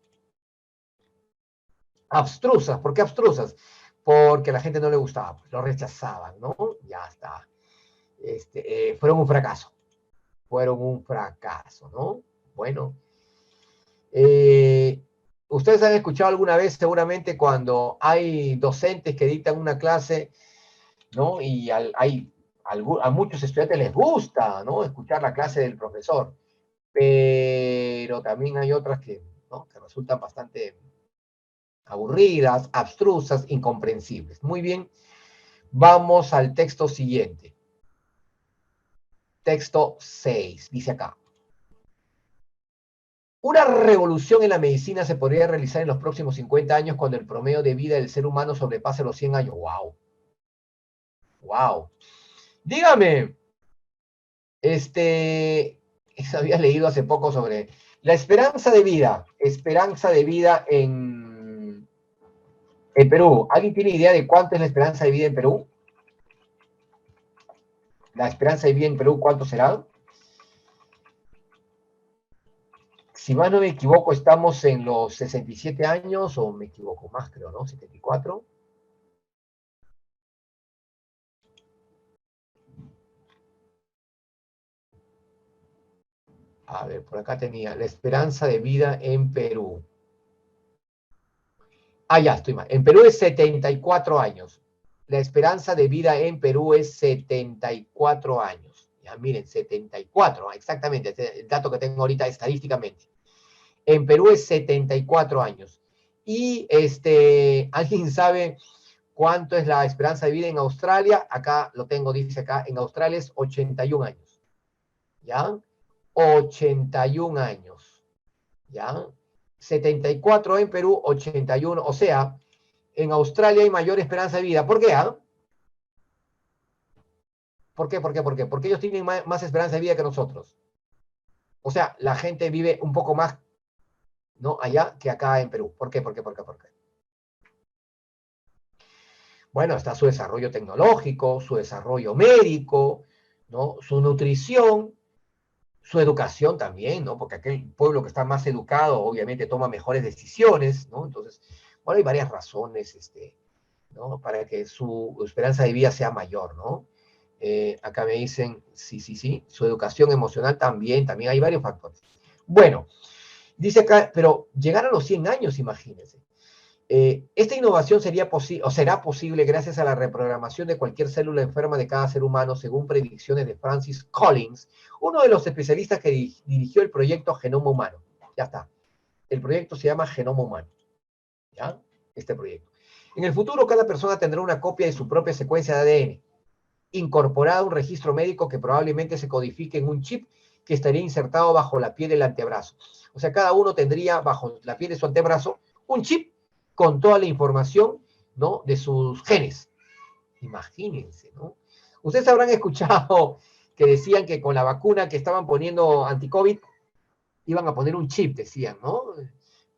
Abstrusas. ¿Por qué abstrusas? Porque a la gente no le gustaba, pues, lo rechazaban, ¿no? Ya está. Fueron un fracaso. Fueron un fracaso, ¿no? Bueno. Eh, Ustedes han escuchado alguna vez, seguramente, cuando hay docentes que dictan una clase, ¿no? Y a muchos estudiantes les gusta, ¿no? Escuchar la clase del profesor, pero también hay otras ¿no? que resultan bastante aburridas, abstrusas, incomprensibles. Muy bien, vamos al texto siguiente. Texto 6, dice acá. Una revolución en la medicina se podría realizar en los próximos 50 años cuando el promedio de vida del ser humano sobrepase los 100 años. ¡Wow! ¡Wow! Dígame, eso había leído hace poco sobre la esperanza de vida en Perú. ¿Alguien tiene idea de cuánto es la esperanza de vida en Perú? La esperanza de vida en Perú, ¿cuánto será? Si más no me equivoco, estamos en los 67 años, o me equivoco más, creo, ¿no? 74. A ver, por acá tenía la esperanza de vida en Perú. Ya, estoy mal. En Perú es 74 años. la esperanza de vida en Perú es 74 años. Ya miren, 74, exactamente, este es el dato que tengo ahorita estadísticamente. En Perú es 74 años. Y ¿alguien sabe cuánto es la esperanza de vida en Australia? Acá lo tengo, dice acá, en Australia es 81 años. ¿Ya? 81 años. ¿Ya? 74 en Perú, 81. O sea, en Australia hay mayor esperanza de vida. ¿Por qué? ¿Por qué? ¿Por qué? ¿Por qué? Porque ellos tienen más esperanza de vida que nosotros. O sea, la gente vive un poco más, ¿no? Allá que acá en Perú. ¿Por qué? ¿Por qué? ¿Por qué? ¿Por qué? Bueno, está su desarrollo tecnológico, su desarrollo médico, ¿no? Su nutrición, su educación también, ¿no? Porque aquel pueblo que está más educado, obviamente, toma mejores decisiones, ¿no? Entonces, bueno, hay varias razones, ¿no? Para que su esperanza de vida sea mayor, ¿no? Acá me dicen, sí, sí, sí, su educación emocional también hay varios factores. Bueno, dice acá, pero llegar a los 100 años, imagínense. Esta innovación sería o será posible gracias a la reprogramación de cualquier célula enferma de cada ser humano, según predicciones de Francis Collins, uno de los especialistas que dirigió el proyecto Genoma Humano. Ya está. El proyecto se llama Genoma Humano. ¿Ya? Este proyecto. En el futuro, cada persona tendrá una copia de su propia secuencia de ADN, incorporada a un registro médico que probablemente se codifique en un chip que estaría insertado bajo la piel del antebrazo. O sea, cada uno tendría bajo la piel de su antebrazo un chip con toda la información, ¿no? De sus genes. Imagínense, ¿no? Ustedes habrán escuchado que decían que con la vacuna que estaban poniendo anti-COVID iban a poner un chip, decían, ¿no?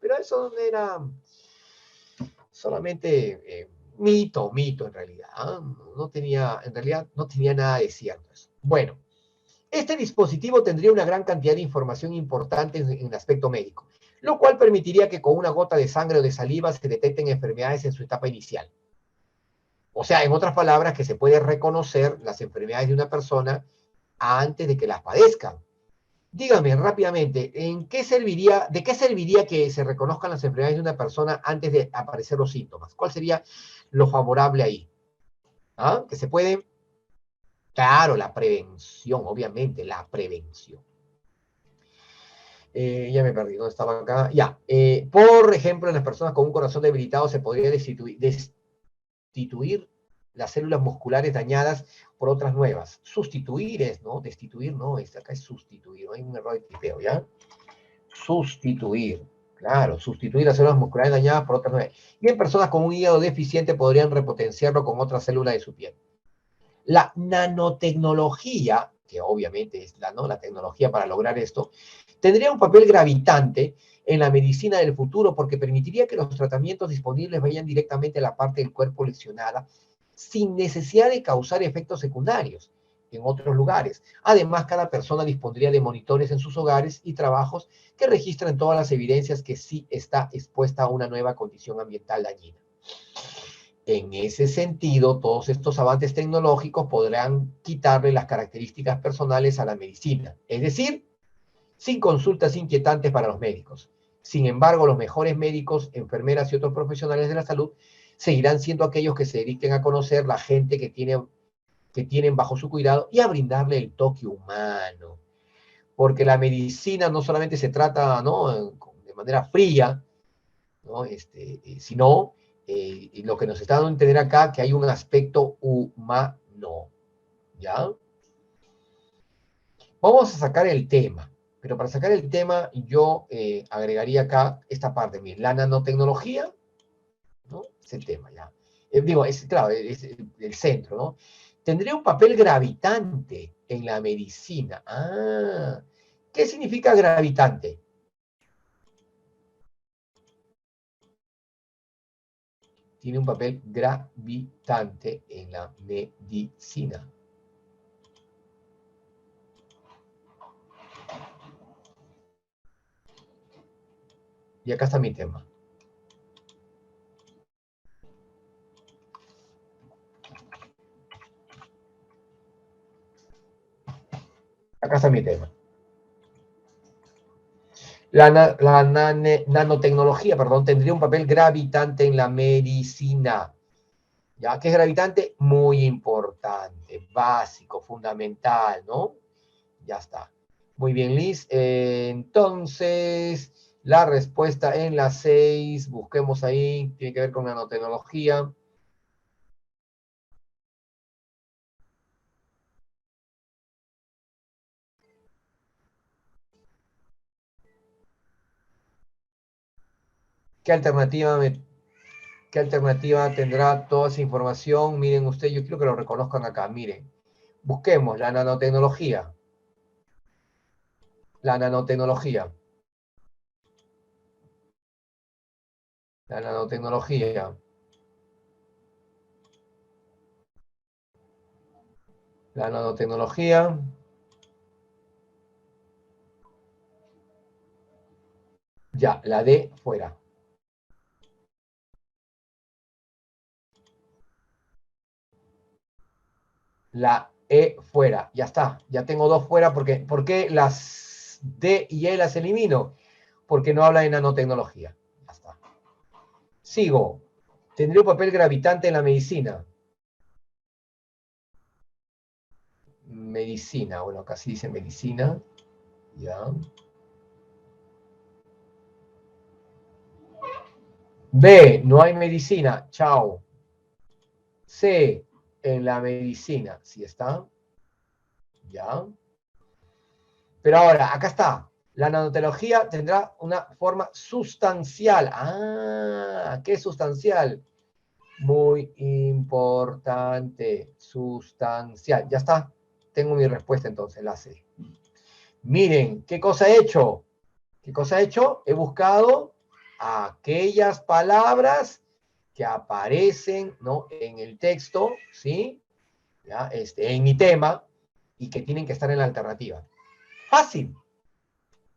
Pero eso era solamente mito en realidad. En realidad no tenía nada de cierto eso. Bueno, este dispositivo tendría una gran cantidad de información importante en el aspecto médico, lo cual permitiría que con una gota de sangre o de saliva se detecten enfermedades en su etapa inicial. O sea, en otras palabras, que se puede reconocer las enfermedades de una persona antes de que las padezcan. Dígame rápidamente, ¿de qué serviría que se reconozcan las enfermedades de una persona antes de aparecer los síntomas? ¿Cuál sería lo favorable ahí? ¿Ah? Que se puede, claro, la prevención, obviamente, la prevención. Ya me perdí, ¿dónde estaba acá? Ya, por ejemplo, en las personas con un corazón debilitado se podría destituir las células musculares dañadas por otras nuevas. Sustituir es, ¿no? Destituir, no, acá es sustituir, no hay un error de tipeo, ¿ya? Sustituir, claro, sustituir las células musculares dañadas por otras nuevas. Y en personas con un hígado deficiente podrían repotenciarlo con otras células de su piel. La nanotecnología, que obviamente es la tecnología para lograr esto, tendría un papel gravitante en la medicina del futuro porque permitiría que los tratamientos disponibles vayan directamente a la parte del cuerpo lesionada sin necesidad de causar efectos secundarios en otros lugares. Además, cada persona dispondría de monitores en sus hogares y trabajos que registran todas las evidencias que sí está expuesta a una nueva condición ambiental dañina. En ese sentido, todos estos avances tecnológicos podrán quitarle las características personales a la medicina, es decir, sin consultas inquietantes para los médicos. Sin embargo, los mejores médicos, enfermeras y otros profesionales de la salud seguirán siendo aquellos que se dediquen a conocer la gente que tienen bajo su cuidado y a brindarle el toque humano. Porque la medicina no solamente se trata, ¿no?, de manera fría, ¿no? Sino lo que nos está dando a entender acá, que hay un aspecto humano, ¿ya? Vamos a sacar el tema, pero para sacar el tema yo agregaría acá esta parte, miren, la nanotecnología, ¿no? Es el tema, ¿ya? Claro, es el centro, ¿no? Tendría un papel gravitante en la medicina. Ah, ¿qué significa gravitante? Tiene un papel gravitante en la medicina. Y acá está mi tema. Acá está mi tema. La nanotecnología, perdón, tendría un papel gravitante en la medicina. ¿Ya? ¿Qué es gravitante? Muy importante, básico, fundamental, ¿no? Ya está. Muy bien, Liz. Entonces, la respuesta en la 6, busquemos ahí, tiene que ver con nanotecnología. ¿Qué alternativa, qué alternativa tendrá toda esa información? Miren ustedes, yo quiero que lo reconozcan acá, miren. Busquemos la nanotecnología. La nanotecnología. La nanotecnología. La nanotecnología. Ya, la D fuera. La E fuera. Ya está. Ya tengo dos fuera. ¿Por qué las D y E las elimino? Porque no habla de nanotecnología. Ya está. Sigo. ¿Tendría un papel gravitante en la medicina? Medicina. Bueno, acá sí dice medicina. Ya. B. No hay medicina. Chao. C. En la medicina. ¿Sí está? Ya. Pero ahora, acá está. La nanotecnología tendrá una forma sustancial. Ah, ¿qué es sustancial? Muy importante. Sustancial. Ya está. Tengo mi respuesta entonces, la C. Miren, ¿qué cosa he hecho? ¿Qué cosa he hecho? He buscado aquellas palabras que aparecen, ¿no?, en el texto, ¿sí? ¿Ya? En mi tema y que tienen que estar en la alternativa. Fácil.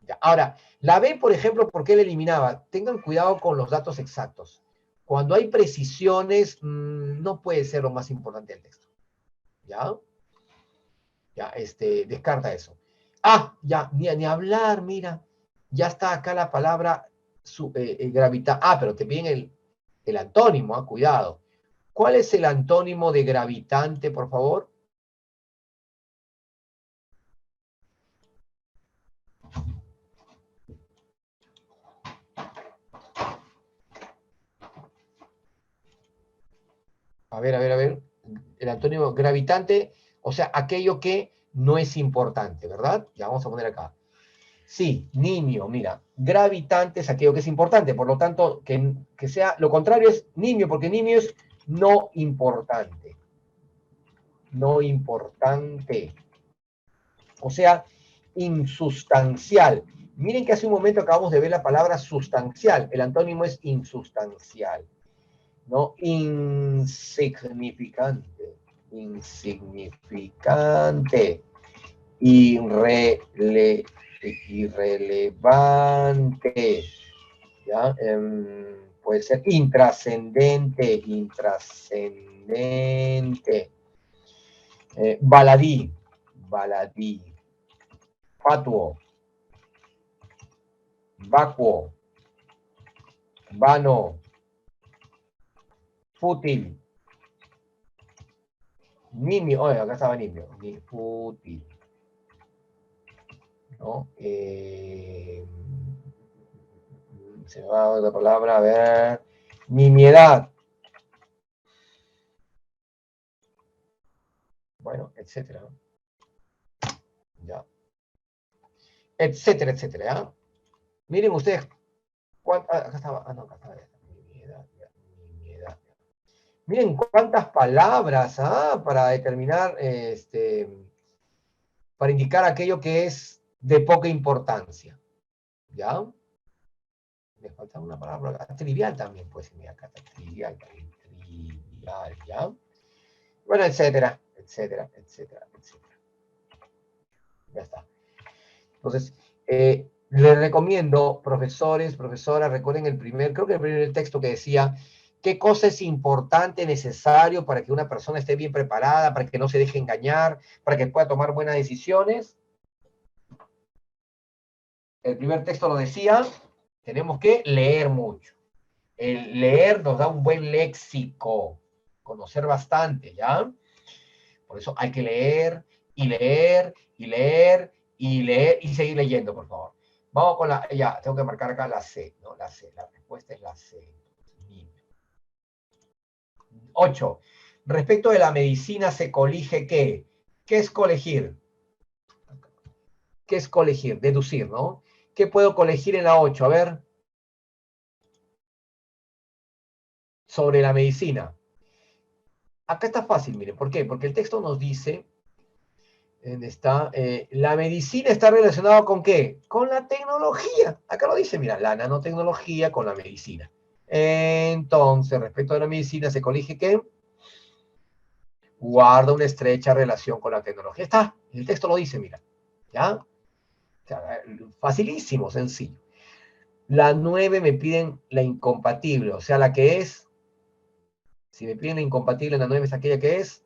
¿Ya? Ahora, la B, por ejemplo, ¿por qué la eliminaba? Tengan cuidado con los datos exactos. Cuando hay precisiones, no puede ser lo más importante del texto. ¿Ya? Ya, descarta eso. Ah, ya, ni hablar, mira. Ya está acá la palabra gravitar. Ah, pero te piden el antónimo, cuidado. ¿Cuál es el antónimo de gravitante, por favor? A ver, a ver, a ver. El antónimo gravitante, o sea, aquello que no es importante, ¿verdad? Ya vamos a poner acá. Sí, nimio, mira, gravitante es aquello que es importante, por lo tanto, que sea, lo contrario es nimio, porque nimio es no importante. No importante. O sea, insustancial. Miren que hace un momento acabamos de ver la palabra sustancial. El antónimo es insustancial. ¿No? Insignificante. Insignificante. Irrelevante. ¿Ya? Puede ser intrascendente. Intrascendente. Baladí. Baladí. Fatuo. Vacuo. Vano. Fútil. Nimio. Oye, acá estaba nimio. Ni fútil. ¿No? Se me va otra palabra, a ver. Nimiedad. Bueno, etcétera. Ya. Etcétera, etcétera. ¿Ya? Miren ustedes. Acá estaba. Ah, no, acá estaba. Nimiedad, nimiedad. Miren cuántas palabras, para determinar, para indicar aquello que es de poca importancia. ¿Ya? Me falta una palabra acá. Trivial también, pues, mira, acá está trivial también. Trivial, ¿ya? Bueno, etcétera, etcétera, etcétera, etcétera. Ya está. Entonces, les recomiendo, profesores, profesoras, recuerden creo que el primer texto que decía, ¿qué cosa es importante, necesario para que una persona esté bien preparada, para que no se deje engañar, para que pueda tomar buenas decisiones? El primer texto lo decía, tenemos que leer mucho. El leer nos da un buen léxico, conocer bastante, ¿ya? Por eso hay que leer y leer y leer y leer y seguir leyendo, por favor. Vamos con la, ya, tengo que marcar acá la C, ¿no? La C, la respuesta es la C. 8. Respecto de la medicina se colige ¿qué? ¿Qué es colegir? ¿Qué es colegir? Deducir, ¿no? ¿Qué puedo colegir en la 8? A ver. Sobre la medicina. Acá está fácil, miren. ¿Por qué? Porque el texto nos dice, está, la medicina está relacionada con ¿qué? Con la tecnología. Acá lo dice, mira, la nanotecnología con la medicina. Entonces, respecto a la medicina, se colige ¿qué? Guarda una estrecha relación con la tecnología. Está, el texto lo dice, mira. ¿Ya? O sea, facilísimo, sencillo. La 9 me piden la incompatible, o sea, la que es, si me piden la incompatible, la 9 es aquella que es,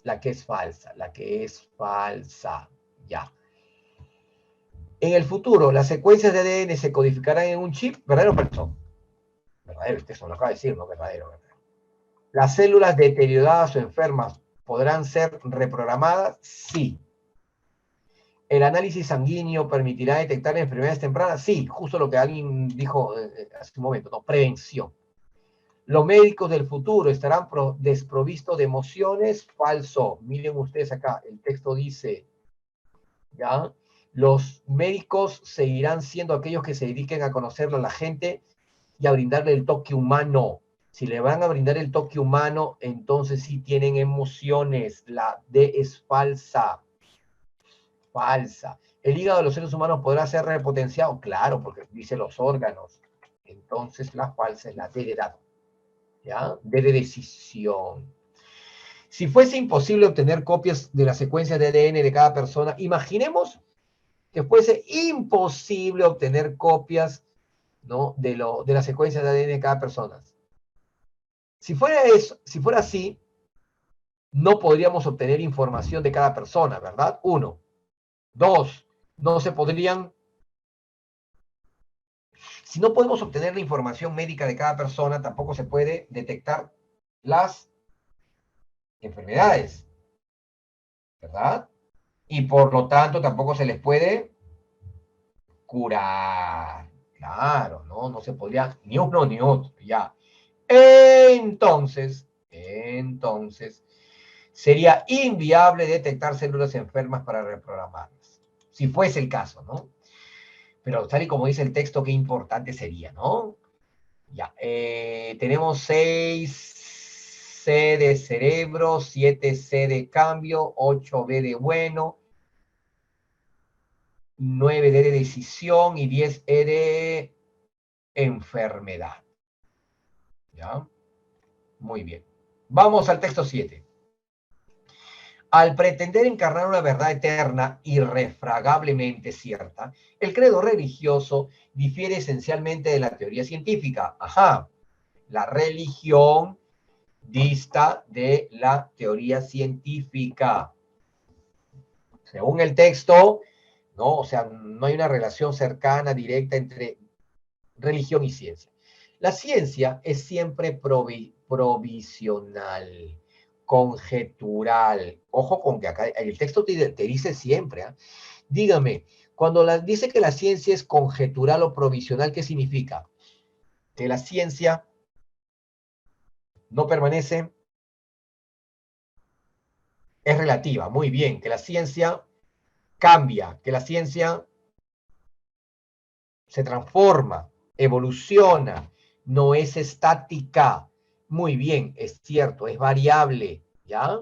la que es falsa, la que es falsa, ya. En el futuro, las secuencias de ADN se codificarán en un chip, ¿verdadero o falso? Verdadero, el texto lo acaba de decir, no verdadero, verdadero. Las células deterioradas o enfermas podrán ser reprogramadas, sí. ¿El análisis sanguíneo permitirá detectar enfermedades tempranas? Sí, justo lo que alguien dijo hace un momento, ¿no? Prevención. ¿Los médicos del futuro estarán desprovistos de emociones? Falso. Miren ustedes acá, el texto dice, ¿ya? Los médicos seguirán siendo aquellos que se dediquen a conocerle a la gente y a brindarle el toque humano. Si le van a brindar el toque humano, entonces sí tienen emociones. La D es falsa. Falsa. ¿El hígado de los seres humanos podrá ser repotenciado? Claro, porque dice los órganos. Entonces la falsa es la D de dato. ¿Ya? D de decisión. Si fuese imposible obtener copias de las secuencias de ADN de cada persona, imaginemos que fuese imposible obtener copias, ¿no? de las secuencias de ADN de cada persona. Si fuera eso, si fuera así, no podríamos obtener información de cada persona, ¿verdad? 1. 2. No se podrían. Si no podemos obtener la información médica de cada persona, tampoco se puede detectar las enfermedades, ¿verdad? Y por lo tanto tampoco se les puede curar. Claro, ¿no? No se podría ni uno ni otro, ya. Entonces, sería inviable detectar células enfermas para reprogramarlas. Si fuese el caso, ¿no? Pero tal y como dice el texto, qué importante sería, ¿no? Ya, tenemos 6C de cerebro, 7C de cambio, 8B de bueno, 9D de decisión y 10E de enfermedad. ¿Ya? Muy bien. Vamos al texto 7. Al pretender encarnar una verdad eterna, irrefragablemente cierta, el credo religioso difiere esencialmente de la teoría científica. Ajá, la religión dista de la teoría científica. Según el texto, ¿no? O sea, no hay una relación cercana, directa entre religión y ciencia. La ciencia es siempre provisional, conjetural. Ojo con que acá el texto te dice siempre, ¿eh? Dígame, cuando dice que la ciencia es conjetural o provisional, ¿qué significa? Que la ciencia no permanece, es relativa, muy bien, que la ciencia cambia, que la ciencia se transforma, evoluciona, no es estática. Muy bien, es cierto, es variable, ¿ya?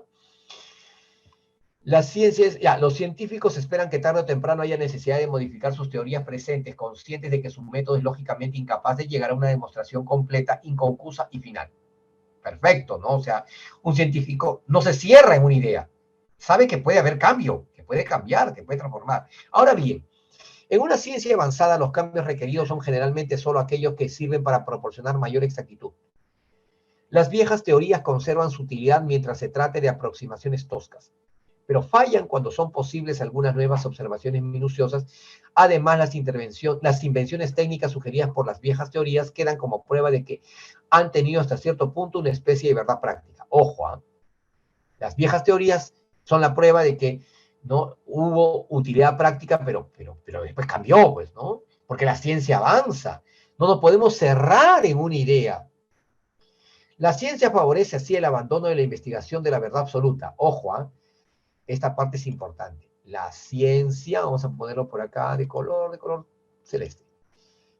Las ciencias, ya, los científicos esperan que tarde o temprano haya necesidad de modificar sus teorías presentes, conscientes de que su método es lógicamente incapaz de llegar a una demostración completa, inconcusa y final. Perfecto, ¿no? O sea, un científico no se cierra en una idea, sabe que puede haber cambio, que puede cambiar, que puede transformar. Ahora bien, en una ciencia avanzada, los cambios requeridos son generalmente solo aquellos que sirven para proporcionar mayor exactitud. Las viejas teorías conservan su utilidad mientras se trate de aproximaciones toscas. pero fallan cuando son posibles algunas nuevas observaciones minuciosas. Además, las invenciones técnicas sugeridas por las viejas teorías quedan como prueba de que han tenido hasta cierto punto una especie de verdad práctica. Ojo, ¿eh? Las viejas teorías son la prueba de que no hubo utilidad práctica, pero después cambió, pues, ¿no? Porque la ciencia avanza. No nos podemos cerrar en una idea. La ciencia favorece así el abandono de la investigación de la verdad absoluta. Ojo, ¿eh? Esta parte es importante. La ciencia, vamos a ponerlo por acá de color celeste,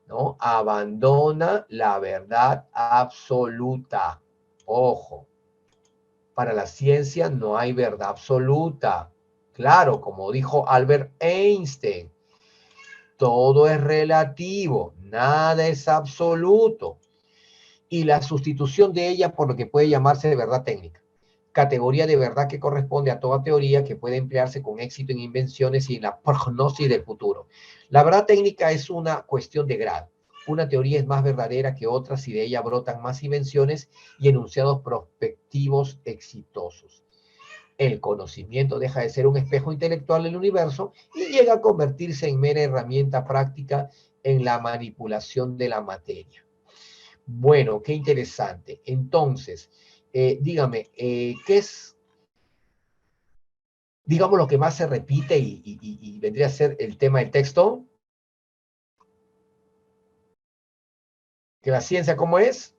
¿no? Abandona la verdad absoluta. Ojo, para la ciencia no hay verdad absoluta. Claro, como dijo Albert Einstein, todo es relativo, nada es absoluto. Y la sustitución de ella por lo que puede llamarse verdad técnica, categoría de verdad que corresponde a toda teoría que puede emplearse con éxito en invenciones y en la prognosis del futuro. La verdad técnica es una cuestión de grado. Una teoría es más verdadera que otra si de ella brotan más invenciones y enunciados prospectivos exitosos. El conocimiento deja de ser un espejo intelectual del universo y llega a convertirse en mera herramienta práctica en la manipulación de la materia. Bueno, qué interesante. Entonces, dígame, ¿qué es, digamos, lo que más se repite y vendría a ser el tema del texto? ¿Que la ciencia cómo es?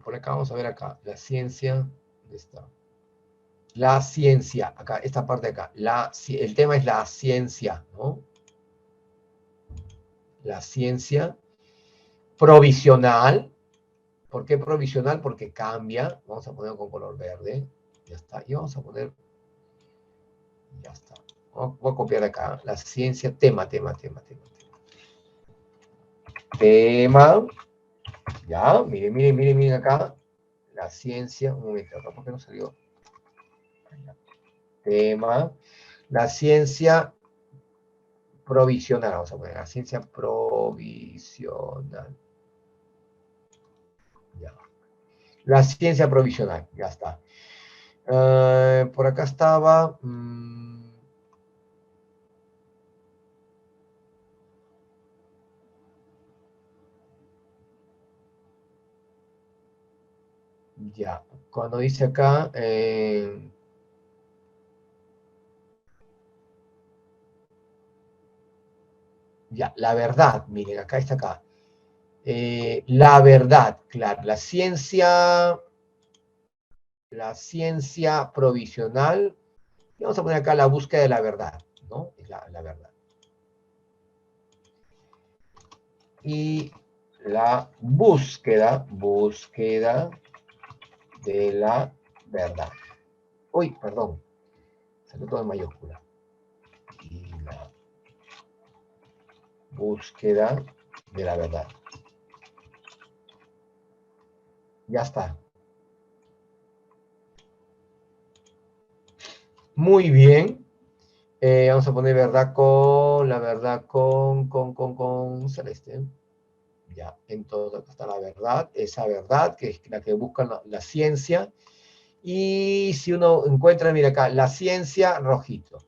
Por acá vamos a ver acá. La ciencia, ¿dónde está? La ciencia, acá, esta parte de acá. El tema es la ciencia, ¿no? La ciencia provisional. ¿Por qué provisional? Porque cambia. Vamos a ponerlo con color verde. Ya está. Y vamos a poner, ya está. Voy a copiar acá. La ciencia, tema. Tema. Ya, miren acá. La ciencia. Un momento, acá, ¿por qué no salió? Tema. La ciencia provisional. Vamos a poner la ciencia provisional. Ya. La ciencia provisional. Ya está. Por acá estaba. Ya. Cuando dice acá. Ya, la verdad, miren, acá está acá. La verdad, claro, la ciencia provisional, y vamos a poner acá la búsqueda de la verdad, ¿no? Es la verdad. Y la búsqueda de la verdad. Uy, perdón, salió todo en mayúscula. Y la búsqueda de la verdad. Ya está. Muy bien. Vamos a poner verdad con, la verdad con celeste. Ya, entonces acá está la verdad, esa verdad que es la que busca la ciencia. Y si uno encuentra, mira acá, la ciencia rojito.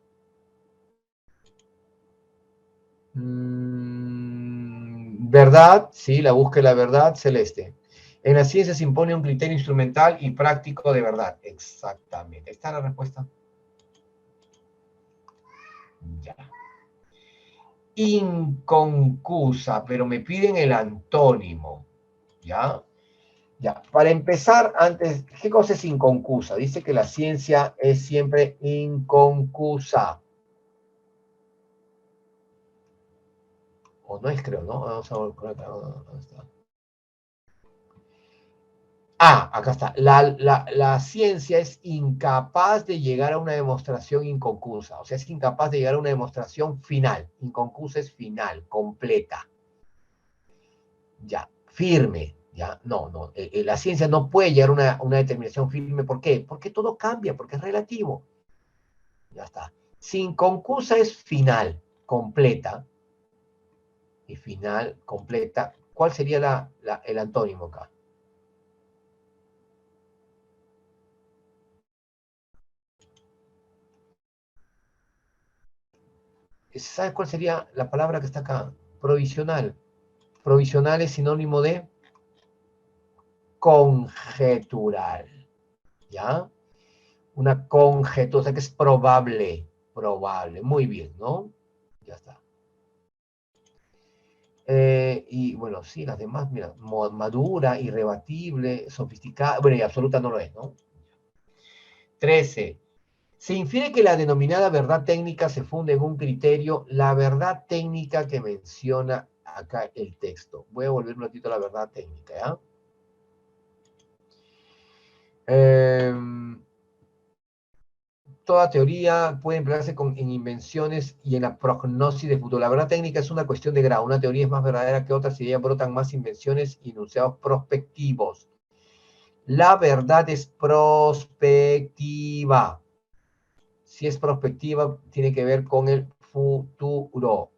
Verdad, sí, la búsqueda de la verdad celeste. En la ciencia se impone un criterio instrumental y práctico de verdad. Exactamente. Está la respuesta. Ya. Inconcusa, pero me piden el antónimo. ¿Ya? Ya, para empezar, antes, ¿qué cosa es inconcusa? Dice que la ciencia es siempre inconcusa. O no es, creo, ¿no? Vamos a ver por acá. ¿Dónde está? Ah, acá está. La ciencia es incapaz de llegar a una demostración inconcusa. O sea, es incapaz de llegar a una demostración final. Inconcusa es final, completa. Ya, firme. Ya, no. La ciencia no puede llegar a una determinación firme. ¿Por qué? Porque todo cambia, porque es relativo. Ya está. Sin concusa es final, completa. Y final, completa, ¿Cuál sería el antónimo acá? ¿Sabes cuál sería la palabra que está acá? Provisional. Provisional es sinónimo de conjetural. ¿Ya? Una conjetura, o sea que es probable. Probable. Muy bien, ¿no? Ya está. Y bueno, sí, las demás, mira, madura, irrebatible, sofisticada, bueno, y absoluta no lo es, ¿no? 13. Se infiere que la denominada verdad técnica se funde en un criterio, la verdad técnica que menciona acá el texto. Voy a volver un ratito a la verdad técnica, ¿ya? Toda teoría puede emplearse en invenciones y en la prognosis de futuro. La verdad técnica es una cuestión de grado. Una teoría es más verdadera que otra si de ella brotan más invenciones y enunciados prospectivos. La verdad es prospectiva. Si es prospectiva, tiene que ver con el futuro.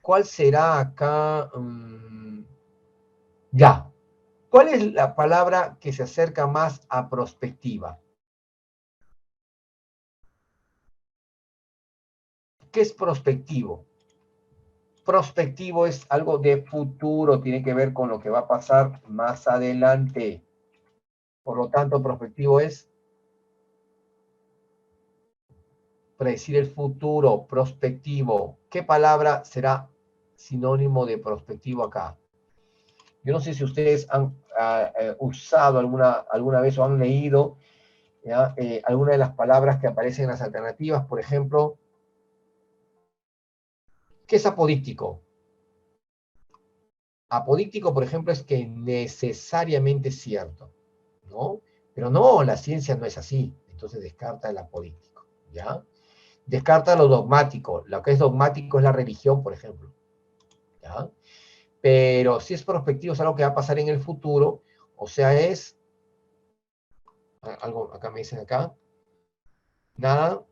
¿Cuál será acá? Ya. ¿Cuál es la palabra que se acerca más a prospectiva? ¿Qué es prospectivo? Prospectivo es algo de futuro, tiene que ver con lo que va a pasar más adelante. Por lo tanto, prospectivo es predecir el futuro, prospectivo. ¿Qué palabra será sinónimo de prospectivo acá? Yo no sé si ustedes han usado alguna vez o han leído alguna de las palabras que aparecen en las alternativas. Por ejemplo, ¿qué es apodíctico? Apodíctico, por ejemplo, es que necesariamente es cierto, ¿no? Pero no, la ciencia no es así. Entonces descarta el apodíctico, ¿ya? Descarta lo dogmático. Lo que es dogmático es la religión, por ejemplo, ¿ya? Pero si es prospectivo, es algo que va a pasar en el futuro, o sea, es, algo acá me dicen acá, nada,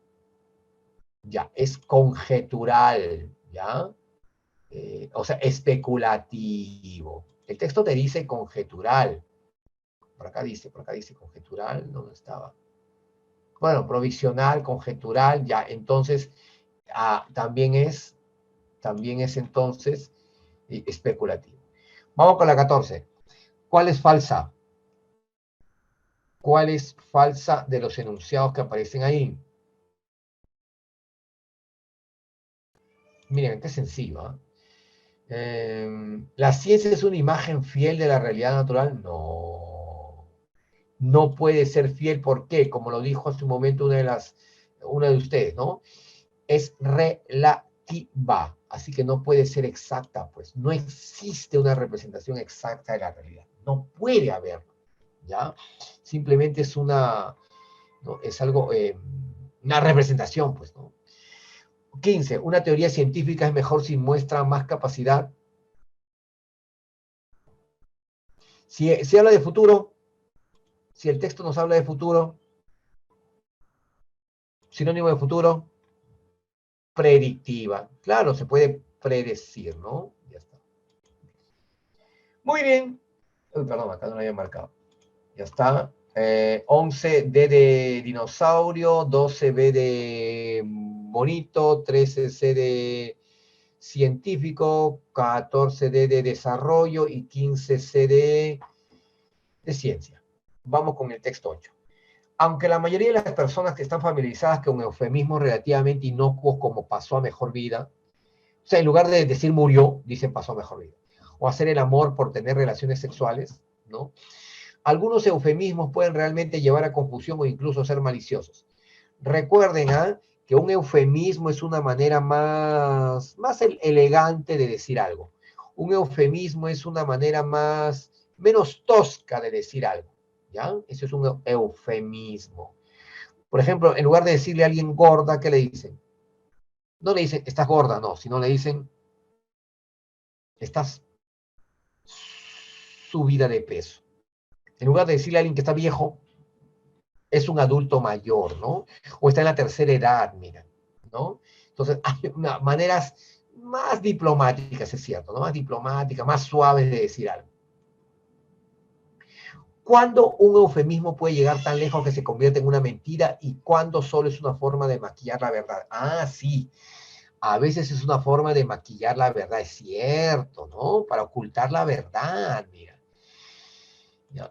ya, es conjetural, ¿ya? O sea, especulativo. El texto te dice conjetural. Por acá dice conjetural, ¿dónde estaba? Bueno, provisional, conjetural, ya, entonces, también es entonces especulativo. Vamos con la 14. ¿Cuál es falsa? ¿Cuál es falsa de los enunciados que aparecen ahí? Miren, qué sencillo, ¿eh? ¿La ciencia es una imagen fiel de la realidad natural? No. No puede ser fiel, ¿por qué? Como lo dijo hace un momento una de ustedes, ¿no? Es relativa, así que no puede ser exacta, pues. No existe una representación exacta de la realidad. No puede haberlo, ¿ya? Simplemente es ¿no? Es algo, una representación, pues, ¿no? 15. Una teoría científica es mejor si muestra más capacidad. Si habla de futuro, si el texto nos habla de futuro, sinónimo de futuro, predictiva. Claro, se puede predecir, ¿no? Ya está. Muy bien. Uy, perdón, acá no lo había marcado. Ya está. 11D de dinosaurio, 12B de bonito, 13C de científico, 14D de desarrollo y 15C de ciencia. Vamos con el texto 8. Aunque la mayoría de las personas que están familiarizadas con eufemismos relativamente inocuos como pasó a mejor vida, o sea, en lugar de decir murió, dicen pasó a mejor vida. O hacer el amor por tener relaciones sexuales, ¿no? Algunos eufemismos pueden realmente llevar a confusión o incluso ser maliciosos. Recuerden que un eufemismo es una manera más elegante de decir algo. Un eufemismo es una manera menos tosca de decir algo. ¿Ya? Eso es un eufemismo. Por ejemplo, en lugar de decirle a alguien gorda, ¿qué le dicen? No le dicen, estás gorda, no, sino le dicen, estás subida de peso. En lugar de decirle a alguien que está viejo, es un adulto mayor, ¿no? O está en la tercera edad, mira, ¿no? Entonces, hay maneras más diplomáticas, es cierto, ¿no? Más diplomáticas, más suaves de decir algo. ¿Cuándo un eufemismo puede llegar tan lejos que se convierte en una mentira y cuándo solo es una forma de maquillar la verdad? Ah, sí, a veces es una forma de maquillar la verdad, es cierto, ¿no? Para ocultar la verdad, mira.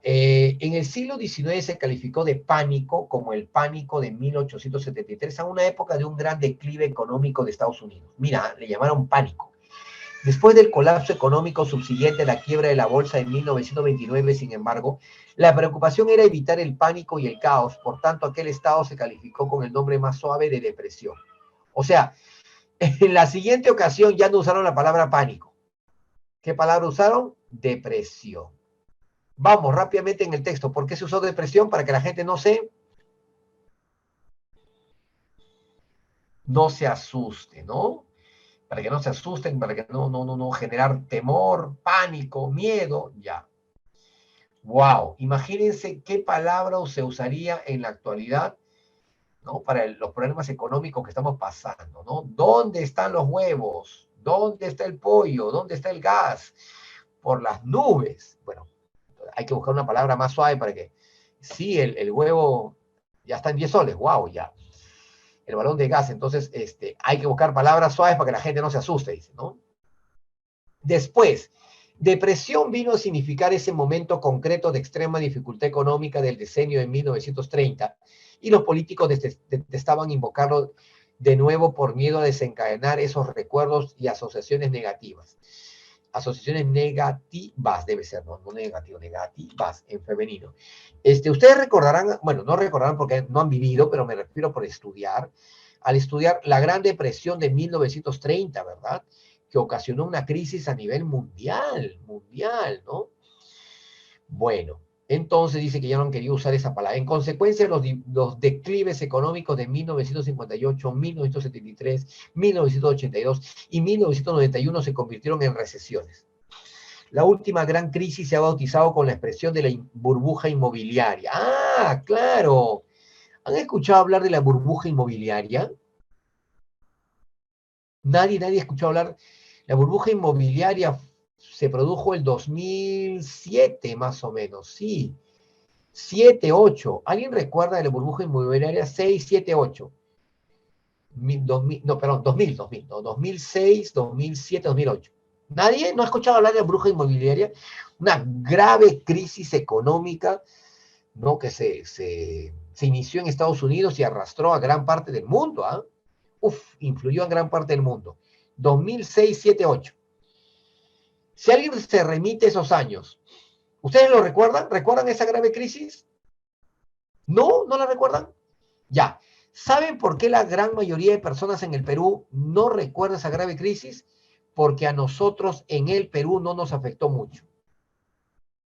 En el siglo XIX se calificó de pánico como el pánico de 1873, a una época de un gran declive económico de Estados Unidos. Mira, le llamaron pánico. Después del colapso económico subsiguiente a la quiebra de la bolsa en 1929, sin embargo, la preocupación era evitar el pánico y el caos, por tanto, aquel estado se calificó con el nombre más suave de depresión. O sea, en la siguiente ocasión ya no usaron la palabra pánico. ¿Qué palabra usaron? Depresión. Vamos rápidamente en el texto. ¿Por qué se usó depresión? Para que la gente no se asuste, ¿no? Para que no se asusten, para que no generar temor, pánico, miedo, ya. Wow, imagínense qué palabra se usaría en la actualidad, ¿no? Para los problemas económicos que estamos pasando, ¿no? ¿Dónde están los huevos? ¿Dónde está el pollo? ¿Dónde está el gas? Por las nubes. Bueno, hay que buscar una palabra más suave para que, sí, el huevo ya está en 10 soles, wow, ya. El balón de gas, entonces hay que buscar palabras suaves para que la gente no se asuste, dice, ¿no? Después, depresión vino a significar ese momento concreto de extrema dificultad económica del decenio de 1930 y los políticos detestaban invocarlo de nuevo por miedo a desencadenar esos recuerdos y asociaciones negativas. Asociaciones negativas, debe ser, no negativo, negativas en femenino. Ustedes recordarán, bueno, no recordarán porque no han vivido, pero me refiero por estudiar, al estudiar la Gran Depresión de 1930, ¿verdad? Que ocasionó una crisis a nivel mundial, ¿no? Bueno, entonces dice que ya no han querido usar esa palabra. En consecuencia, los declives económicos de 1958, 1973, 1982 y 1991 se convirtieron en recesiones. La última gran crisis se ha bautizado con la expresión de la burbuja inmobiliaria. Ah, claro. ¿Han escuchado hablar de la burbuja inmobiliaria? Nadie ha escuchado hablar. La burbuja inmobiliaria se produjo el 2007, más o menos, sí. 7, 8. ¿Alguien recuerda de la burbuja inmobiliaria? 6, 7, 8. 2000, no, perdón, 2000, no, 2006, 2007, 2008. ¿Nadie no ha escuchado hablar de la burbuja inmobiliaria? Una grave crisis económica, ¿no? Que se inició en Estados Unidos y arrastró a gran parte del mundo, ¿ah? Influyó en gran parte del mundo. 2006, 7, 8. Si alguien se remite a esos años, ¿ustedes lo recuerdan? ¿Recuerdan esa grave crisis? ¿No? ¿No la recuerdan? Ya. ¿Saben por qué la gran mayoría de personas en el Perú no recuerda esa grave crisis? Porque a nosotros en el Perú no nos afectó mucho.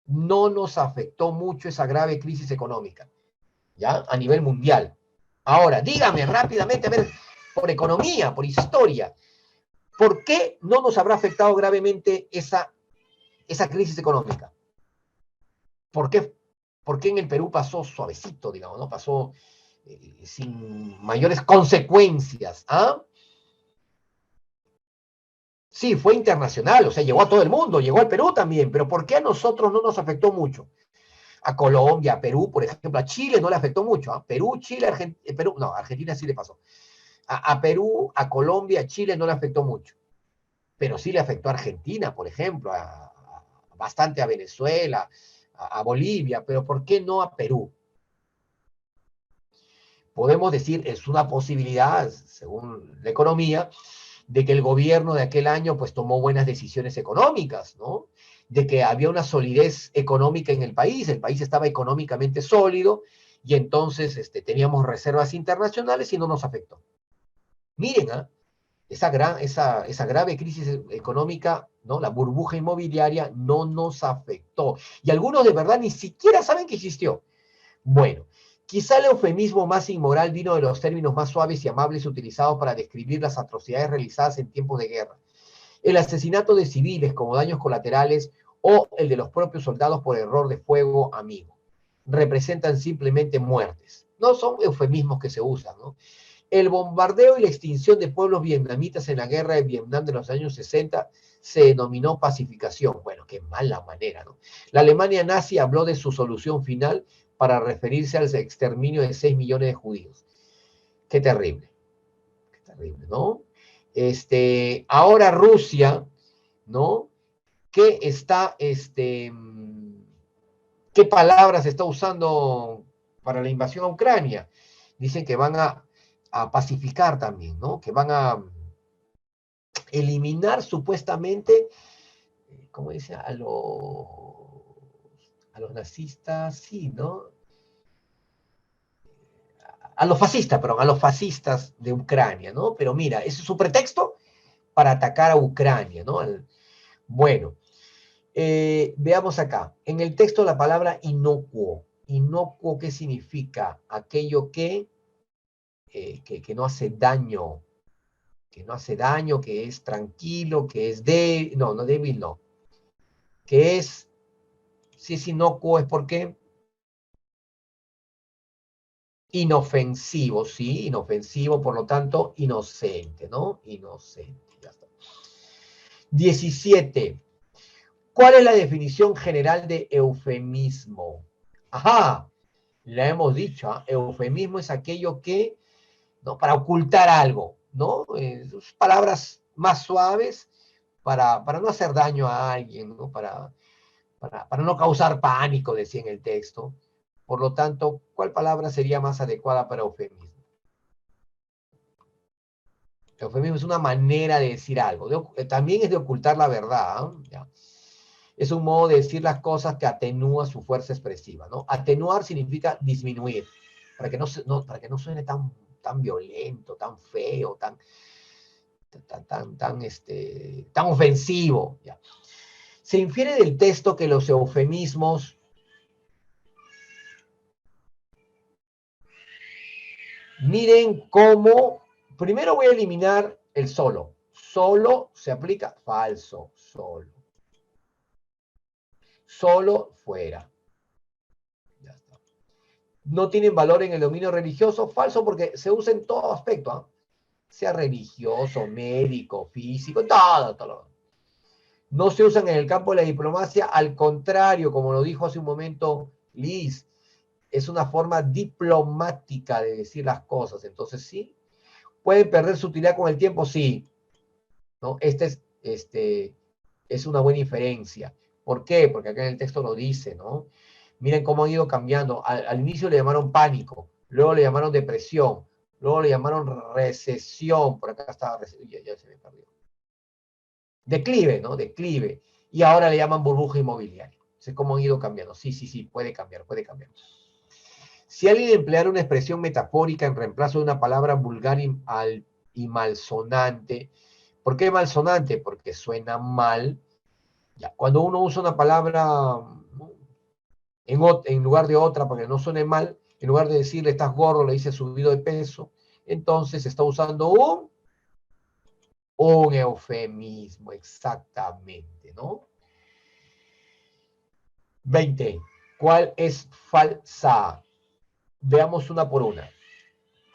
No nos afectó mucho esa grave crisis económica, ¿ya? A nivel mundial. Ahora, dígame rápidamente, a ver, por economía, por historia, ¿por qué no nos habrá afectado gravemente esa crisis económica? ¿Por qué en el Perú pasó suavecito, digamos, ¿no? Pasó sin mayores consecuencias, ¿ah? Sí, fue internacional, o sea, llegó a todo el mundo, llegó al Perú también, pero ¿por qué a nosotros no nos afectó mucho? A Colombia, a Perú, por ejemplo, a Chile no le afectó mucho, ¿ah? Perú, Chile, Perú, no, Argentina sí le pasó. A Perú, a Colombia, a Chile no le afectó mucho, pero sí le afectó a Argentina, por ejemplo, bastante a Venezuela, a Bolivia, pero ¿por qué no a Perú? Podemos decir, es una posibilidad, según la economía, de que el gobierno de aquel año pues tomó buenas decisiones económicas, ¿no? De que había una solidez económica en el país estaba económicamente sólido y entonces teníamos reservas internacionales y no nos afectó. Miren, ¿eh? Esa grave crisis económica, ¿no? La burbuja inmobiliaria no nos afectó. Y algunos de verdad ni siquiera saben que existió. Bueno, quizá el eufemismo más inmoral vino de los términos más suaves y amables utilizados para describir las atrocidades realizadas en tiempos de guerra. El asesinato de civiles como daños colaterales o el de los propios soldados por error de fuego amigo. Representan simplemente muertes. No son eufemismos que se usan, ¿no? El bombardeo y la extinción de pueblos vietnamitas en la guerra de Vietnam de los años 60 se denominó pacificación. Bueno, qué mala manera, ¿no? La Alemania nazi habló de su solución final para referirse al exterminio de 6 millones de judíos. Qué terrible, ¿no? Ahora Rusia, ¿no? ¿Qué palabras está usando para la invasión a Ucrania? Dicen que van a pacificar también, ¿no? Que van a eliminar supuestamente, ¿cómo dice? A los nazistas, sí, ¿no? A los fascistas, perdón, a los fascistas de Ucrania, ¿no? Pero mira, ese es su pretexto para atacar a Ucrania, ¿no? Bueno, veamos acá. En el texto la palabra inocuo. Inocuo, ¿qué significa? Aquello que no hace daño, que es tranquilo, que es débil, no débil, no. Que es, si es inocuo es porque inofensivo, sí, inofensivo, por lo tanto, inocente, ¿no? Inocente, ya está. 17. ¿Cuál es la definición general de eufemismo? Ajá, la hemos dicho, ¿eh? Eufemismo es aquello que, ¿no? Para ocultar algo, ¿no? Palabras más suaves para no hacer daño a alguien, ¿no? Para no causar pánico, decía en el texto. Por lo tanto, ¿cuál palabra sería más adecuada para eufemismo? Eufemismo es una manera de decir algo. También es de ocultar la verdad, ¿eh? ¿Ya? Es un modo de decir las cosas que atenúa su fuerza expresiva, ¿no? Atenuar significa disminuir, para que no suene tan violento, tan feo, tan ofensivo. ¿Ya? Se infiere del texto que los eufemismos miren cómo, primero voy a eliminar el solo. Solo se aplica falso, solo. Solo fuera. Ya está. No tienen valor en el dominio religioso, falso porque se usa en todo aspecto, ¿eh? Sea religioso, médico, físico, todo. No se usan en el campo de la diplomacia, al contrario, como lo dijo hace un momento Liz, es una forma diplomática de decir las cosas. Entonces, sí, pueden perder su utilidad con el tiempo, sí. ¿No? Es una buena inferencia. ¿Por qué? Porque acá en el texto lo dice, ¿no? Miren cómo han ido cambiando. Al inicio le llamaron pánico, luego le llamaron depresión, luego le llamaron recesión, por acá estaba, ya se me perdió. Declive, ¿no? Declive. Y ahora le llaman burbuja inmobiliaria. Sé cómo han ido cambiando. Sí, puede cambiar. Si alguien empleara una expresión metafórica en reemplazo de una palabra vulgar y malsonante, ¿por qué malsonante? Porque suena mal. Ya, cuando uno usa una palabra, ¿no? en lugar de otra, para que no suene mal, en lugar de decirle estás gordo, le dice subido de peso, entonces está usando un eufemismo, exactamente, ¿no? 20. ¿Cuál es falsa? Veamos una por una.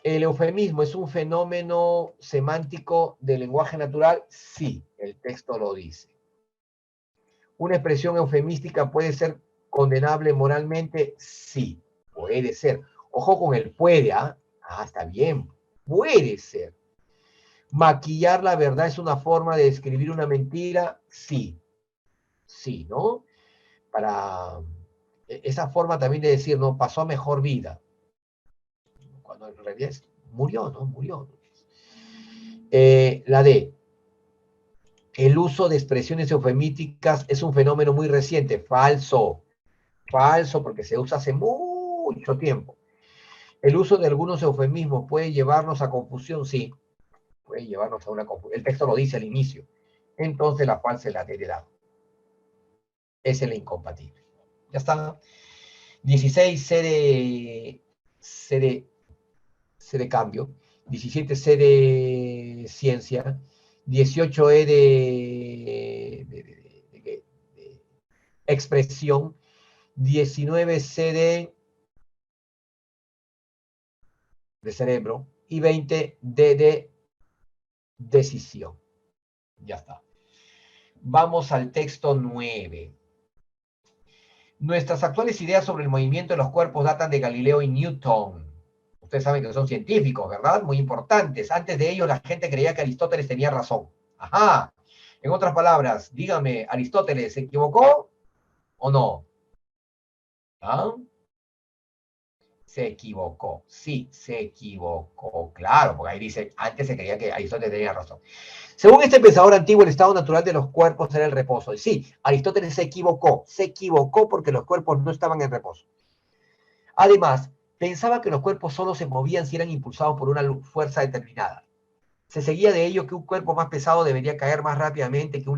¿El eufemismo es un fenómeno semántico del lenguaje natural? Sí, el texto lo dice. ¿Una expresión eufemística puede ser condenable moralmente? Sí, puede ser. Ojo con el puede, ¿ah? Ah, está bien, puede ser. ¿Maquillar la verdad es una forma de describir una mentira? Sí, sí, ¿no? Para esa forma también de decir, no, pasó a mejor vida, cuando en realidad murió, ¿no? Murió. La D. El uso de expresiones eufemísticas es un fenómeno muy reciente. Falso. Falso, porque se usa hace mucho tiempo. El uso de algunos eufemismos puede llevarnos a confusión, sí. Puede llevarnos a una confusión. El texto lo dice al inicio. Entonces la falsa es la heredad. Esa es la incompatible. Ya está. 16, C de cambio. 17, C de ciencia. 18, E de expresión. 19, C de cerebro. y 20 de decisión. Ya está. Vamos al texto 9. Nuestras actuales ideas sobre el movimiento de los cuerpos datan de Galileo y Newton. Ustedes saben que son científicos, ¿verdad? Muy importantes. Antes de ellos la gente creía que Aristóteles tenía razón. Ajá. En otras palabras, dígame, ¿Aristóteles se equivocó o no? ¿Ah? Se equivocó. Sí, se equivocó. Claro, porque ahí dice, antes se creía que Aristóteles tenía razón. Según este pensador antiguo, el estado natural de los cuerpos era el reposo. Y sí, Aristóteles se equivocó porque los cuerpos no estaban en reposo. Además, pensaba que los cuerpos solo se movían si eran impulsados por una fuerza determinada. Se seguía de ello que un cuerpo más pesado debería caer más rápidamente que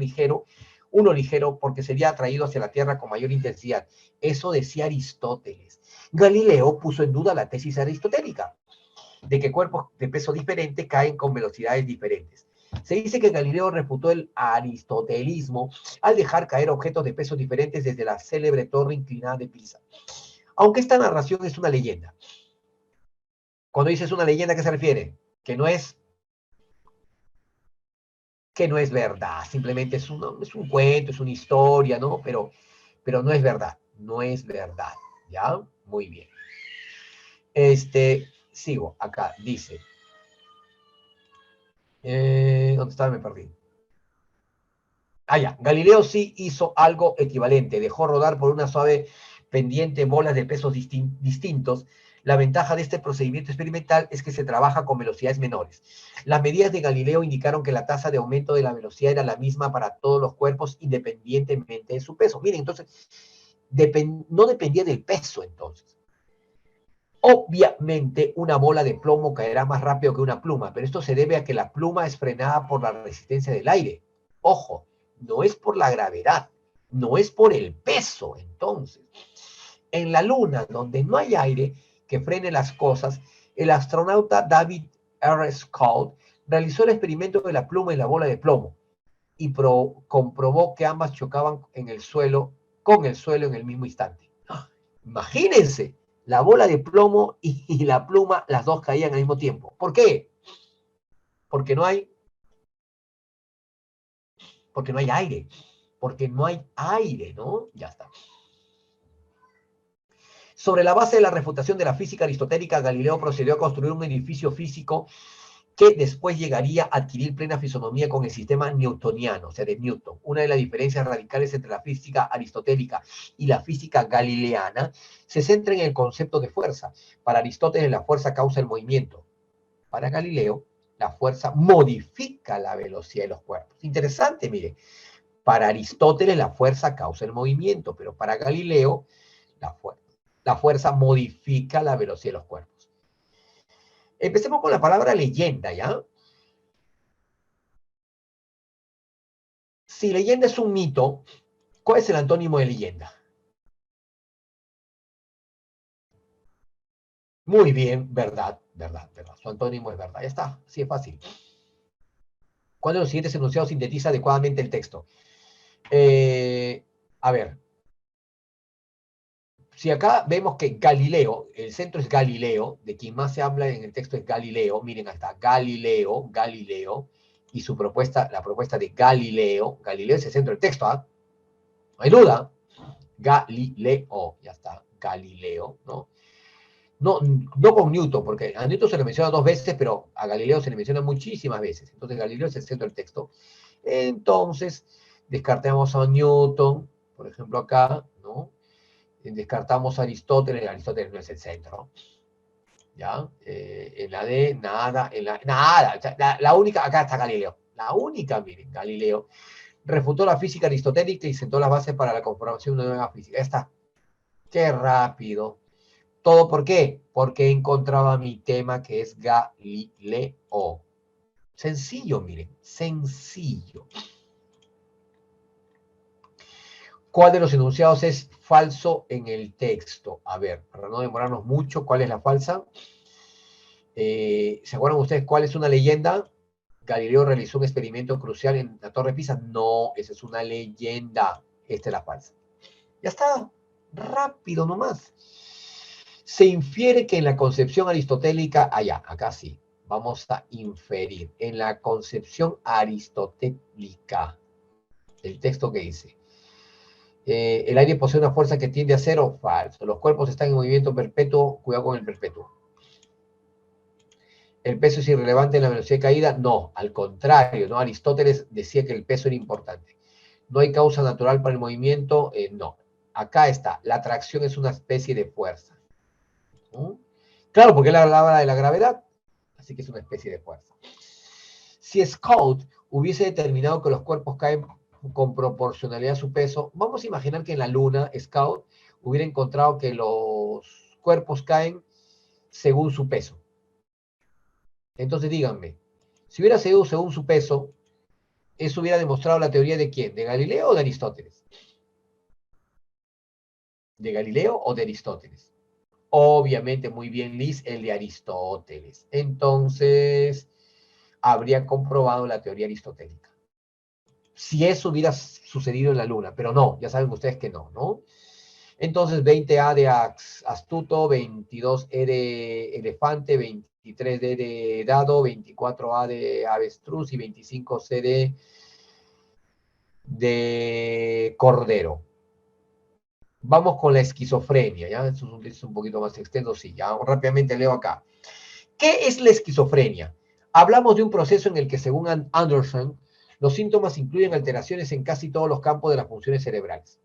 uno ligero porque sería atraído hacia la Tierra con mayor intensidad. Eso decía Aristóteles. Galileo puso en duda la tesis aristotélica de que cuerpos de peso diferente caen con velocidades diferentes. Se dice que Galileo refutó el aristotelismo al dejar caer objetos de peso diferentes desde la célebre torre inclinada de Pisa. Aunque esta narración es una leyenda. Cuando dices una leyenda, ¿a qué se refiere? Que no es verdad, simplemente es un cuento, es una historia, ¿no? Pero no es verdad, no es verdad, ¿ya? Muy bien. Sigo, acá, dice. ¿Dónde estaba? Me perdí. Ah, ya. Galileo sí hizo algo equivalente. Dejó rodar por una suave pendiente bolas de pesos distintos. La ventaja de este procedimiento experimental es que se trabaja con velocidades menores. Las medidas de Galileo indicaron que la tasa de aumento de la velocidad era la misma para todos los cuerpos independientemente de su peso. Miren, entonces, no dependía del peso, entonces. Obviamente, una bola de plomo caerá más rápido que una pluma, pero esto se debe a que la pluma es frenada por la resistencia del aire. Ojo, no es por la gravedad, no es por el peso, entonces. En la Luna, donde no hay aire que frene las cosas, el astronauta David R. Scott realizó el experimento de la pluma y la bola de plomo y comprobó que ambas chocaban con el suelo en el mismo instante. Imagínense, la bola de plomo y la pluma, las dos caían al mismo tiempo. ¿Por qué? Porque no hay aire. Porque no hay aire, ¿no? Ya está. Sobre la base de la refutación de la física aristotélica, Galileo procedió a construir un edificio físico que después llegaría a adquirir plena fisonomía con el sistema newtoniano, o sea, de Newton. Una de las diferencias radicales entre la física aristotélica y la física galileana se centra en el concepto de fuerza. Para Aristóteles, la fuerza causa el movimiento. Para Galileo, la fuerza modifica la velocidad de los cuerpos. Interesante, mire. Para Aristóteles, la fuerza causa el movimiento, pero para Galileo, la fuerza modifica la velocidad de los cuerpos. Empecemos con la palabra leyenda, ¿ya? Si leyenda es un mito, ¿cuál es el antónimo de leyenda? Muy bien, verdad, verdad, verdad. Su antónimo es verdad. Ya está, así es fácil. ¿Cuál de los siguientes enunciados sintetiza adecuadamente el texto? A ver, si acá vemos que Galileo, el centro es Galileo, de quien más se habla en el texto es Galileo, miren hasta Galileo, y su propuesta, la propuesta de Galileo es el centro del texto, ¿ah? No hay duda. Galileo, ya está, Galileo, ¿no? No, no con Newton, porque a Newton se le menciona 2 veces, pero a Galileo se le menciona muchísimas veces. Entonces Galileo es el centro del texto. Entonces, descartemos a Newton, por ejemplo acá, ¿no? Descartamos a Aristóteles no es el centro. ¿Ya? En la D, nada, nada. La única, acá está Galileo. La única, miren, Galileo refutó la física aristotélica y sentó las bases para la conformación de una nueva física. Ya está. Qué rápido. ¿Todo por qué? Porque he encontrado mi tema que es Galileo. Sencillo, miren, sencillo. ¿Cuál de los enunciados es falso en el texto? A ver, para no demorarnos mucho, ¿cuál es la falsa? ¿Se acuerdan ustedes cuál es una leyenda? Galileo realizó un experimento crucial en la Torre Pisa. No, esa es una leyenda. Esta es la falsa. Ya está, rápido nomás. Se infiere que en la concepción aristotélica, acá sí, Vamos a inferir. En la concepción aristotélica, el texto que dice, el aire posee una fuerza que tiende a cero, falso. Los cuerpos están en movimiento perpetuo, cuidado con el perpetuo. ¿El peso es irrelevante en la velocidad de caída? No, al contrario, ¿no? Aristóteles decía que el peso era importante. ¿No hay causa natural para el movimiento? No. Acá está, la atracción es una especie de fuerza. ¿No? Claro, porque él hablaba de la gravedad, así que es una especie de fuerza. Si Scout hubiese determinado que los cuerpos caen con proporcionalidad a su peso, vamos a imaginar que en la Luna Scout hubiera encontrado que los cuerpos caen según su peso. Entonces díganme, si hubiera sido según su peso, ¿eso hubiera demostrado la teoría de quién? ¿De Galileo o de Aristóteles? ¿De Galileo o de Aristóteles? Obviamente, muy bien, Liz, el de Aristóteles. Entonces, habría comprobado la teoría aristotélica. Si eso hubiera sucedido en la Luna, pero no, ya saben ustedes que no, ¿no? Entonces, 20A de astuto, 22E de elefante, 23D de dado, 24A de avestruz y 25C de cordero. Vamos con la esquizofrenia, ¿ya? Esto es un texto un poquito más extenso, sí, ya rápidamente leo acá. ¿Qué es la esquizofrenia? Hablamos de un proceso en el que, según Anderson, los síntomas incluyen alteraciones en casi todos los campos de las funciones cerebrales.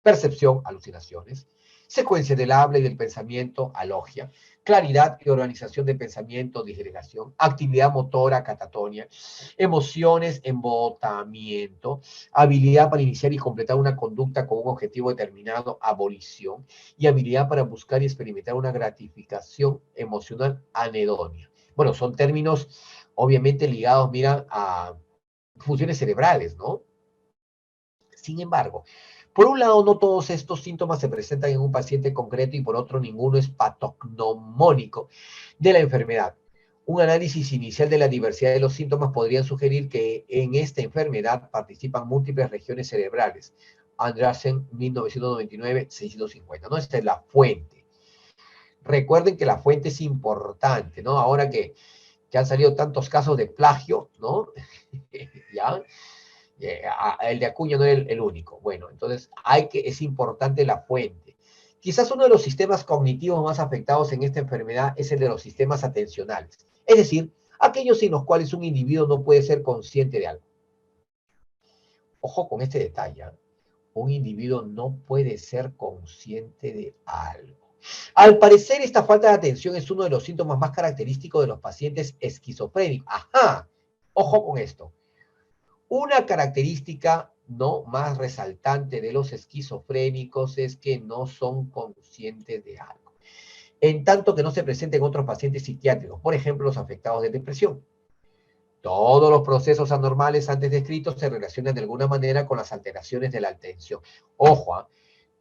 Percepción, alucinaciones, secuencia del habla y del pensamiento, alogia, claridad y organización de pensamiento, disgregación, actividad motora, catatonia, emociones, embotamiento, habilidad para iniciar y completar una conducta con un objetivo determinado, abolición, y habilidad para buscar y experimentar una gratificación emocional, anedonia. Bueno, son términos obviamente ligados, mira, a funciones cerebrales, ¿no? Sin embargo, por un lado, no todos estos síntomas se presentan en un paciente concreto y por otro, ninguno es patognomónico de la enfermedad. Un análisis inicial de la diversidad de los síntomas podría sugerir que en esta enfermedad participan múltiples regiones cerebrales. Andreasen, 1999, 650, ¿no? Esta es la fuente. Recuerden que la fuente es importante, ¿no? Ahora que han salido tantos casos de plagio, ¿no? ¿Ya? El de Acuña no era el único. Bueno, entonces es importante la fuente. Quizás uno de los sistemas cognitivos más afectados en esta enfermedad es el de los sistemas atencionales, es decir, aquellos en los cuales un individuo no puede ser consciente de algo. Ojo con este detalle, ¿eh? Un individuo no puede ser consciente de algo. Al parecer, esta falta de atención es uno de los síntomas más característicos de los pacientes esquizofrénicos. Ajá, ojo con esto. Una característica no más resaltante de los esquizofrénicos es que no son conscientes de algo, en tanto que no se presenta en otros pacientes psiquiátricos, por ejemplo, los afectados de depresión. Todos los procesos anormales antes descritos se relacionan de alguna manera con las alteraciones de la atención. Ojo, ¿eh?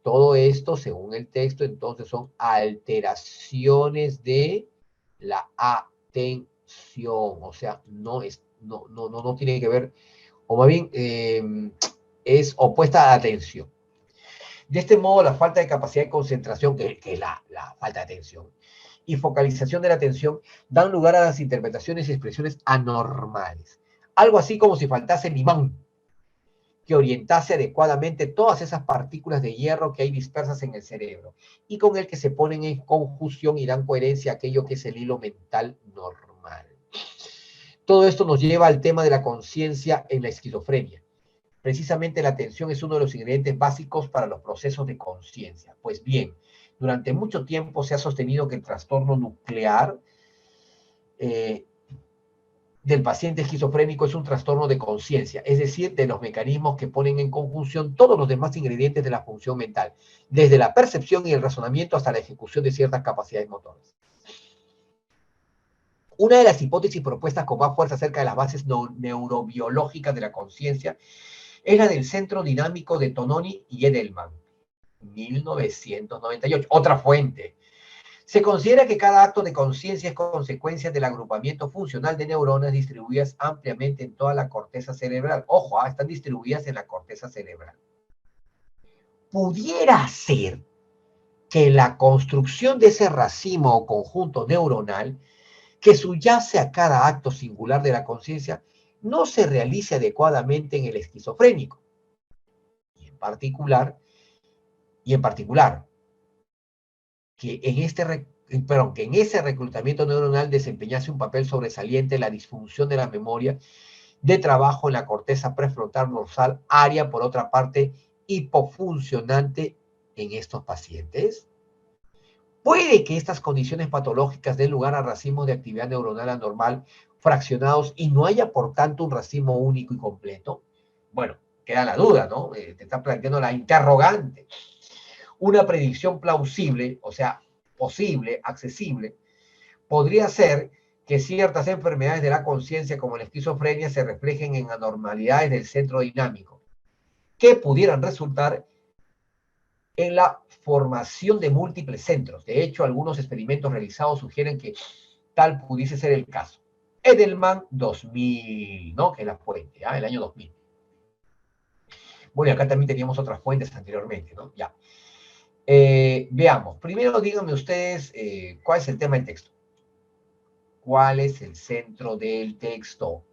Todo esto, según el texto, entonces son alteraciones de la atención, o sea, no tiene que ver, o más bien es opuesta a atención. De este modo, la falta de capacidad de concentración, que es la falta de atención, y focalización de la atención, dan lugar a las interpretaciones y expresiones anormales. Algo así como si faltase el imán que orientase adecuadamente todas esas partículas de hierro que hay dispersas en el cerebro, y con el que se ponen en conjunción y dan coherencia a aquello que es el hilo mental normal. Todo esto nos lleva al tema de la conciencia en la esquizofrenia. Precisamente la atención es uno de los ingredientes básicos para los procesos de conciencia. Pues bien, durante mucho tiempo se ha sostenido que el trastorno nuclear del paciente esquizofrénico es un trastorno de conciencia, es decir, de los mecanismos que ponen en conjunción todos los demás ingredientes de la función mental, desde la percepción y el razonamiento hasta la ejecución de ciertas capacidades motoras. Una de las hipótesis propuestas con más fuerza acerca de las bases neurobiológicas de la conciencia es la del centro dinámico de Tononi y Edelman, 1998. Otra fuente. Se considera que cada acto de conciencia es consecuencia del agrupamiento funcional de neuronas distribuidas ampliamente en toda la corteza cerebral. Ojo, están distribuidas en la corteza cerebral. Pudiera ser que la construcción de ese racimo o conjunto neuronal que subyace a cada acto singular de la conciencia no se realice adecuadamente en el esquizofrénico. Y en particular, que en ese reclutamiento neuronal desempeñase un papel sobresaliente la disfunción de la memoria de trabajo en la corteza prefrontal dorsal, área, por otra parte, hipofuncionante en estos pacientes. Puede que estas condiciones patológicas den lugar a racimos de actividad neuronal anormal fraccionados y no haya, por tanto, un racimo único y completo. Bueno, queda la duda, ¿no? Te está planteando la interrogante. Una predicción plausible, o sea, posible, accesible, podría ser que ciertas enfermedades de la conciencia, como la esquizofrenia, se reflejen en anormalidades del centro dinámico, que pudieran resultar en la formación de múltiples centros. De hecho, algunos experimentos realizados sugieren que tal pudiese ser el caso. Edelman 2000, ¿no? Que es la fuente, ¿ya? El año 2000. Bueno, y acá también teníamos otras fuentes anteriormente, ¿no? Ya. Veamos. Primero díganme ustedes cuál es el tema del texto. ¿Cuál es el centro del texto?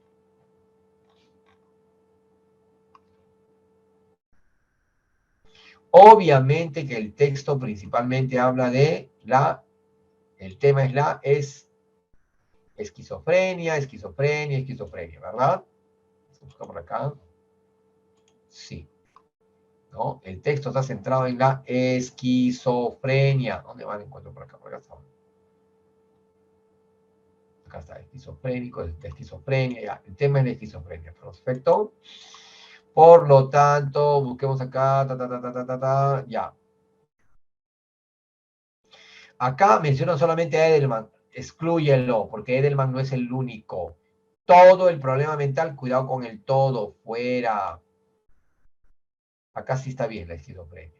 Obviamente que el texto principalmente habla de el tema es esquizofrenia, ¿verdad? Busca por acá. Sí, ¿no? El texto está centrado en la esquizofrenia. ¿Dónde van? Encuentro por acá, por acá está. Acá está, esquizofrénico, de esquizofrenia, ya. El tema es de esquizofrenia, perfecto. Por lo tanto, busquemos acá, ya. Acá mencionan solamente a Edelman, exclúyenlo, porque Edelman no es el único. Todo el problema mental, cuidado con el todo, fuera. Acá sí está bien la esquizofrenia.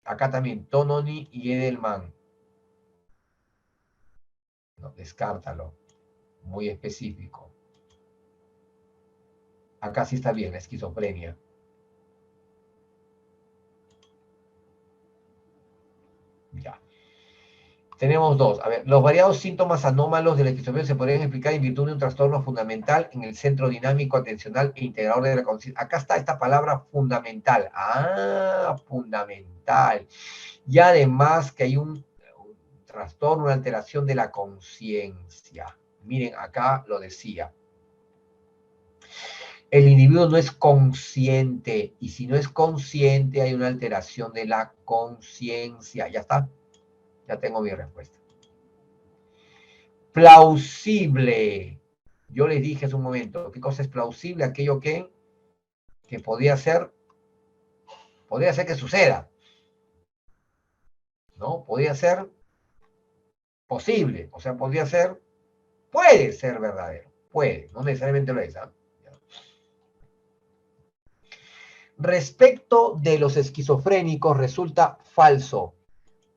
Acá también, Tononi y Edelman. No, descártalo. Muy específico. Acá sí está bien la esquizofrenia. Ya. Tenemos dos. A ver, los variados síntomas anómalos de la esquizofrenia se podrían explicar en virtud de un trastorno fundamental en el centro dinámico, atencional e integrador de la conciencia. Acá está esta palabra fundamental. Ah, fundamental. Y además que hay un trastorno, una alteración de la conciencia. Miren, acá lo decía. El individuo no es consciente y si no es consciente hay una alteración de la conciencia. Ya está. Ya tengo mi respuesta. Plausible. Yo les dije hace un momento, ¿qué cosa es plausible? Aquello que podría ser que suceda, ¿no? Podría ser posible, o sea, puede ser verdadero, puede, no necesariamente lo es. ¿Ah? Respecto de los esquizofrénicos, resulta falso.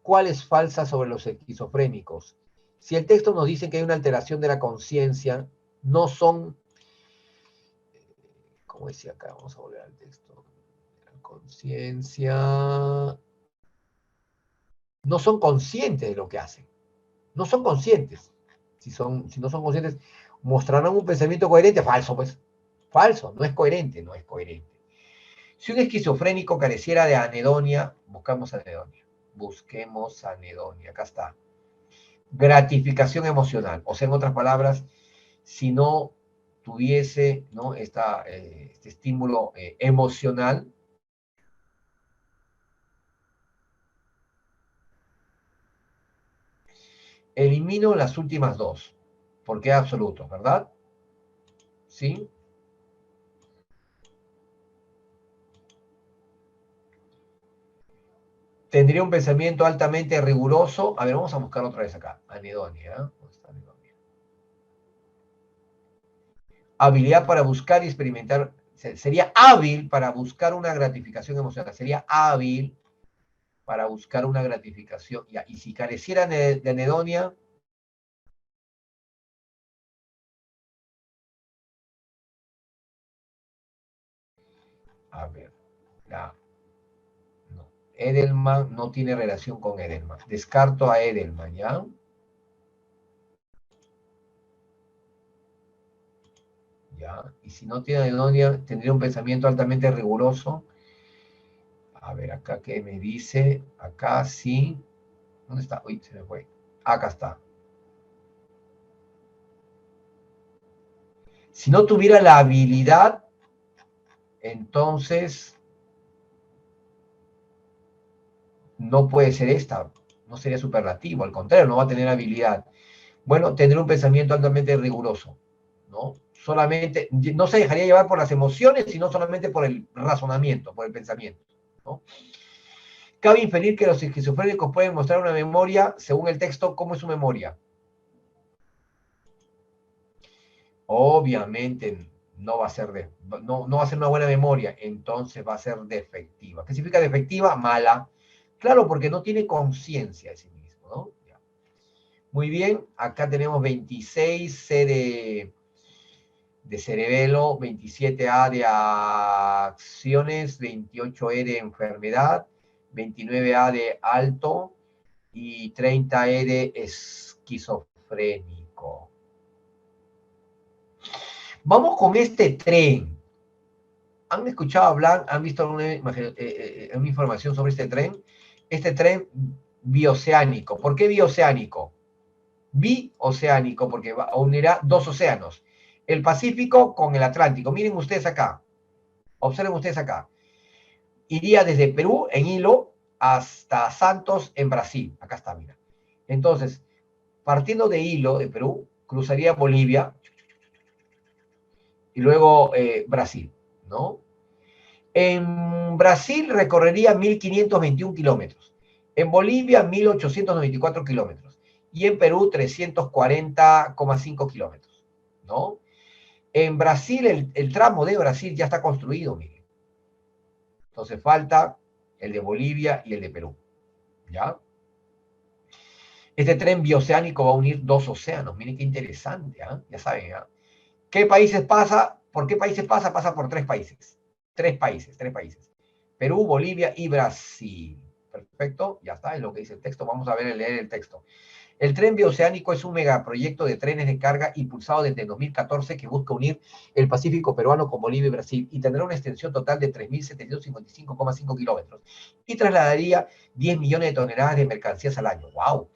¿Cuál es falsa sobre los esquizofrénicos? Si el texto nos dice que hay una alteración de la conciencia, no son, como decía acá, vamos a volver al texto, la conciencia, no son conscientes de lo que hacen, no son conscientes. Si no son conscientes, mostrarán un pensamiento coherente, falso, pues, falso, no es coherente, no es coherente. Si un esquizofrénico careciera de anedonia, busquemos anedonia, acá está. Gratificación emocional, o sea, en otras palabras, si no tuviese, ¿no? Este estímulo emocional, elimino las últimas dos, porque es absoluto, ¿verdad? ¿Sí? Tendría un pensamiento altamente riguroso. A ver, vamos a buscar otra vez acá. Anedonia. ¿Dónde está anedonia? Habilidad para buscar y experimentar. Sería hábil para buscar una gratificación emocional. Sería hábil para buscar una gratificación. Y si careciera de anedonia, a ver, no, Edelman no tiene relación con Edelman. Descarto a Edelman, ¿ya? ¿Ya? Y si no tiene Adonia, tendría un pensamiento altamente riguroso. A ver, acá qué me dice. Acá sí. ¿Dónde está? Uy, se me fue. Acá está. Si no tuviera la habilidad, entonces no puede ser esta. No sería superlativo. Al contrario, no va a tener habilidad. Bueno, tendría un pensamiento altamente riguroso, ¿no? Solamente, no se dejaría llevar por las emociones, sino solamente por el razonamiento, por el pensamiento, ¿no? Cabe inferir que los esquizofrénicos pueden mostrar una memoria, según el texto, ¿cómo es su memoria? Obviamente no va a ser no va a ser una buena memoria, entonces va a ser defectiva. ¿Qué significa defectiva? Mala. Claro, porque no tiene conciencia de sí mismo, ¿no? Muy bien, acá tenemos 26 C de cerebelo, 27A de acciones, 28E de enfermedad, 29A de alto y 30E de esquizofrénico. Vamos con este tren. ¿Han escuchado hablar, han visto alguna información sobre este tren? Este tren bioceánico. ¿Por qué bioceánico? Bioceánico, porque unirá dos océanos. El Pacífico con el Atlántico. Miren ustedes acá. Observen ustedes acá. Iría desde Perú, en Hilo, hasta Santos, en Brasil. Acá está, mira. Entonces, partiendo de Hilo, de Perú, cruzaría Bolivia y luego Brasil, ¿no? En Brasil recorrería 1.521 kilómetros. En Bolivia, 1.894 kilómetros. Y en Perú, 340,5 kilómetros, ¿no? En Brasil, el tramo de Brasil ya está construido, miren. Entonces falta el de Bolivia y el de Perú, ¿ya? Este tren bioceánico va a unir dos océanos. Miren qué interesante, ¿eh? Ya saben, ¿eh? ¿Qué países pasa? ¿Por qué países pasa? Pasa por tres países. Tres países. Perú, Bolivia y Brasil. Perfecto, ya está, es lo que dice el texto. Vamos a ver, leer el texto. El tren bioceánico es un megaproyecto de trenes de carga impulsado desde 2014 que busca unir el Pacífico peruano con Bolivia y Brasil y tendrá una extensión total de 3.755,5 kilómetros y trasladaría 10 millones de toneladas de mercancías al año. ¡Wow!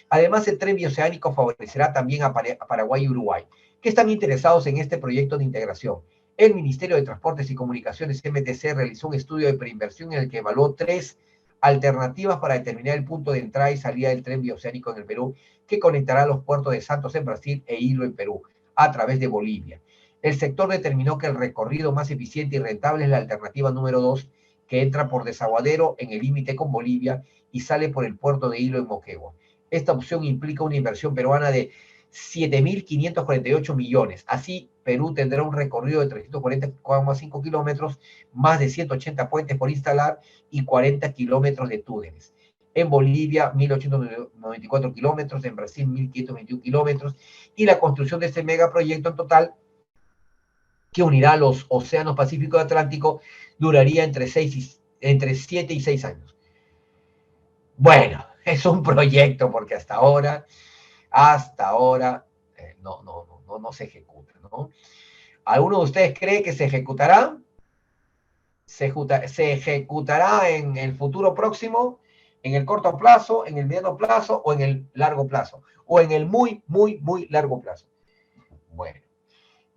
Además, el tren bioceánico favorecerá también a Paraguay y Uruguay, que están interesados en este proyecto de integración. El Ministerio de Transportes y Comunicaciones, MTC, realizó un estudio de preinversión en el que evaluó tres alternativas para determinar el punto de entrada y salida del tren bioceánico en el Perú, que conectará los puertos de Santos en Brasil e Hilo en Perú, a través de Bolivia. El sector determinó que el recorrido más eficiente y rentable es la alternativa número 2, que entra por Desaguadero en el límite con Bolivia y sale por el puerto de Hilo en Moquegua. Esta opción implica una inversión peruana de 7.548 millones. Así, Perú tendrá un recorrido de 340,5 kilómetros, más de 180 puentes por instalar y 40 kilómetros de túneles. En Bolivia, 1.894 kilómetros, en Brasil, 1.521 kilómetros, y la construcción de este megaproyecto en total, que unirá los océanos Pacífico y Atlántico, duraría entre 7 y 6 años. Bueno, es un proyecto porque hasta ahora no se ejecuta, ¿no? ¿Alguno de ustedes cree que se ejecutará? ¿Se ejecutará en el futuro próximo, en el corto plazo, en el mediano plazo o en el largo plazo? O en el muy, muy, muy largo plazo. Bueno,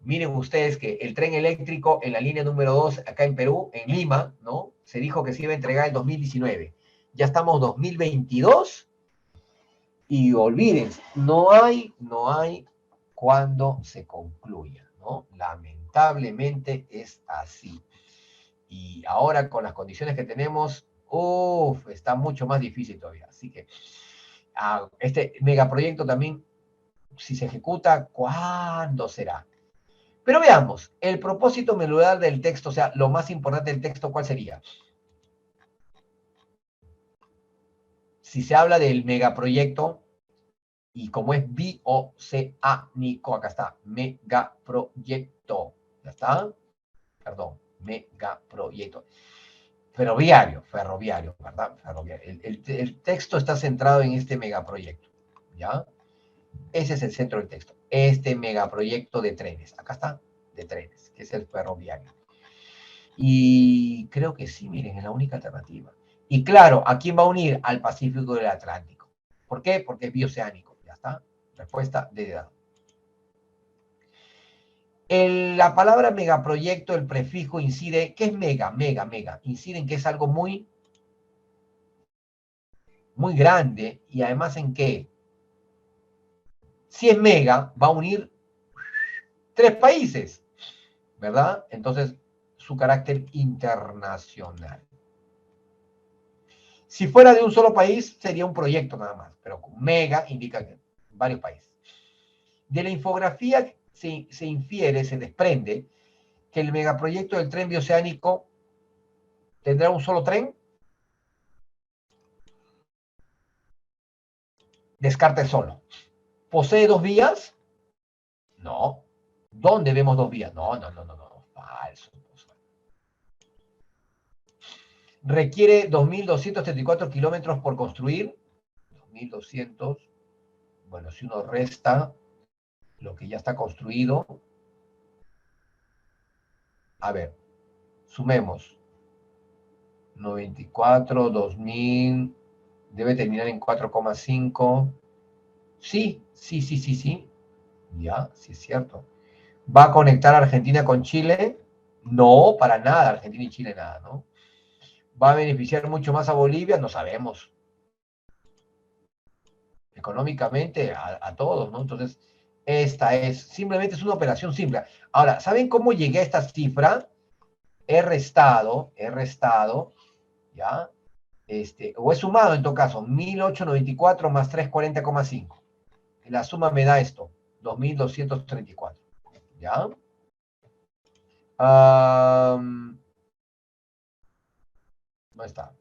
miren ustedes que el tren eléctrico en la línea número 2 acá en Perú, en Lima, ¿no? Se dijo que se iba a entregar en 2019. Ya estamos en 2022 y olvídense, no hay cuando se concluya, ¿no? Lamentablemente es así. Y ahora con las condiciones que tenemos, está mucho más difícil todavía. Así que este megaproyecto también, si se ejecuta, ¿cuándo será? Pero veamos, el propósito medular del texto, o sea, lo más importante del texto, ¿cuál sería? Si se habla del megaproyecto, y como es bioceánico, acá está, megaproyecto, ¿ya está? Perdón, megaproyecto. ferroviario, ¿verdad? Ferroviario. El texto está centrado en este megaproyecto, ¿ya? Ese es el centro del texto. Este megaproyecto de trenes. Acá está, de trenes, que es el ferroviario. Y creo que sí, miren, es la única alternativa. Y claro, ¿a quién va a unir? Al Pacífico y al Atlántico. ¿Por qué? Porque es bioceánico. Ya está. Respuesta de edad. La palabra megaproyecto, el prefijo incide, ¿qué es mega? Mega. Incide en que es algo muy, muy grande y además en que, si es mega, va a unir 3 países, ¿verdad? Entonces, su carácter internacional. Si fuera de un solo país, sería un proyecto nada más, pero mega indica que varios países. De la infografía se infiere, se desprende, que el megaproyecto del tren bioceánico tendrá un solo tren. Descarte solo. ¿Posee 2 vías? No. ¿Dónde vemos 2 vías? No. Falso. Requiere 2.234 kilómetros por construir. 2.200. Bueno, si uno resta lo que ya está construido. A ver, sumemos. 94, 2000. Debe terminar en 4,5. Sí. Ya, sí es cierto. ¿Va a conectar a Argentina con Chile? No, para nada. Argentina y Chile nada, ¿no? ¿Va a beneficiar mucho más a Bolivia? No sabemos. Económicamente a todos, ¿no? Entonces, simplemente es una operación simple. Ahora, ¿saben cómo llegué a esta cifra? He restado, ¿ya? O he sumado en todo caso, 1.894 más 340,5. La suma me da esto, 2.234, ¿ya? No está.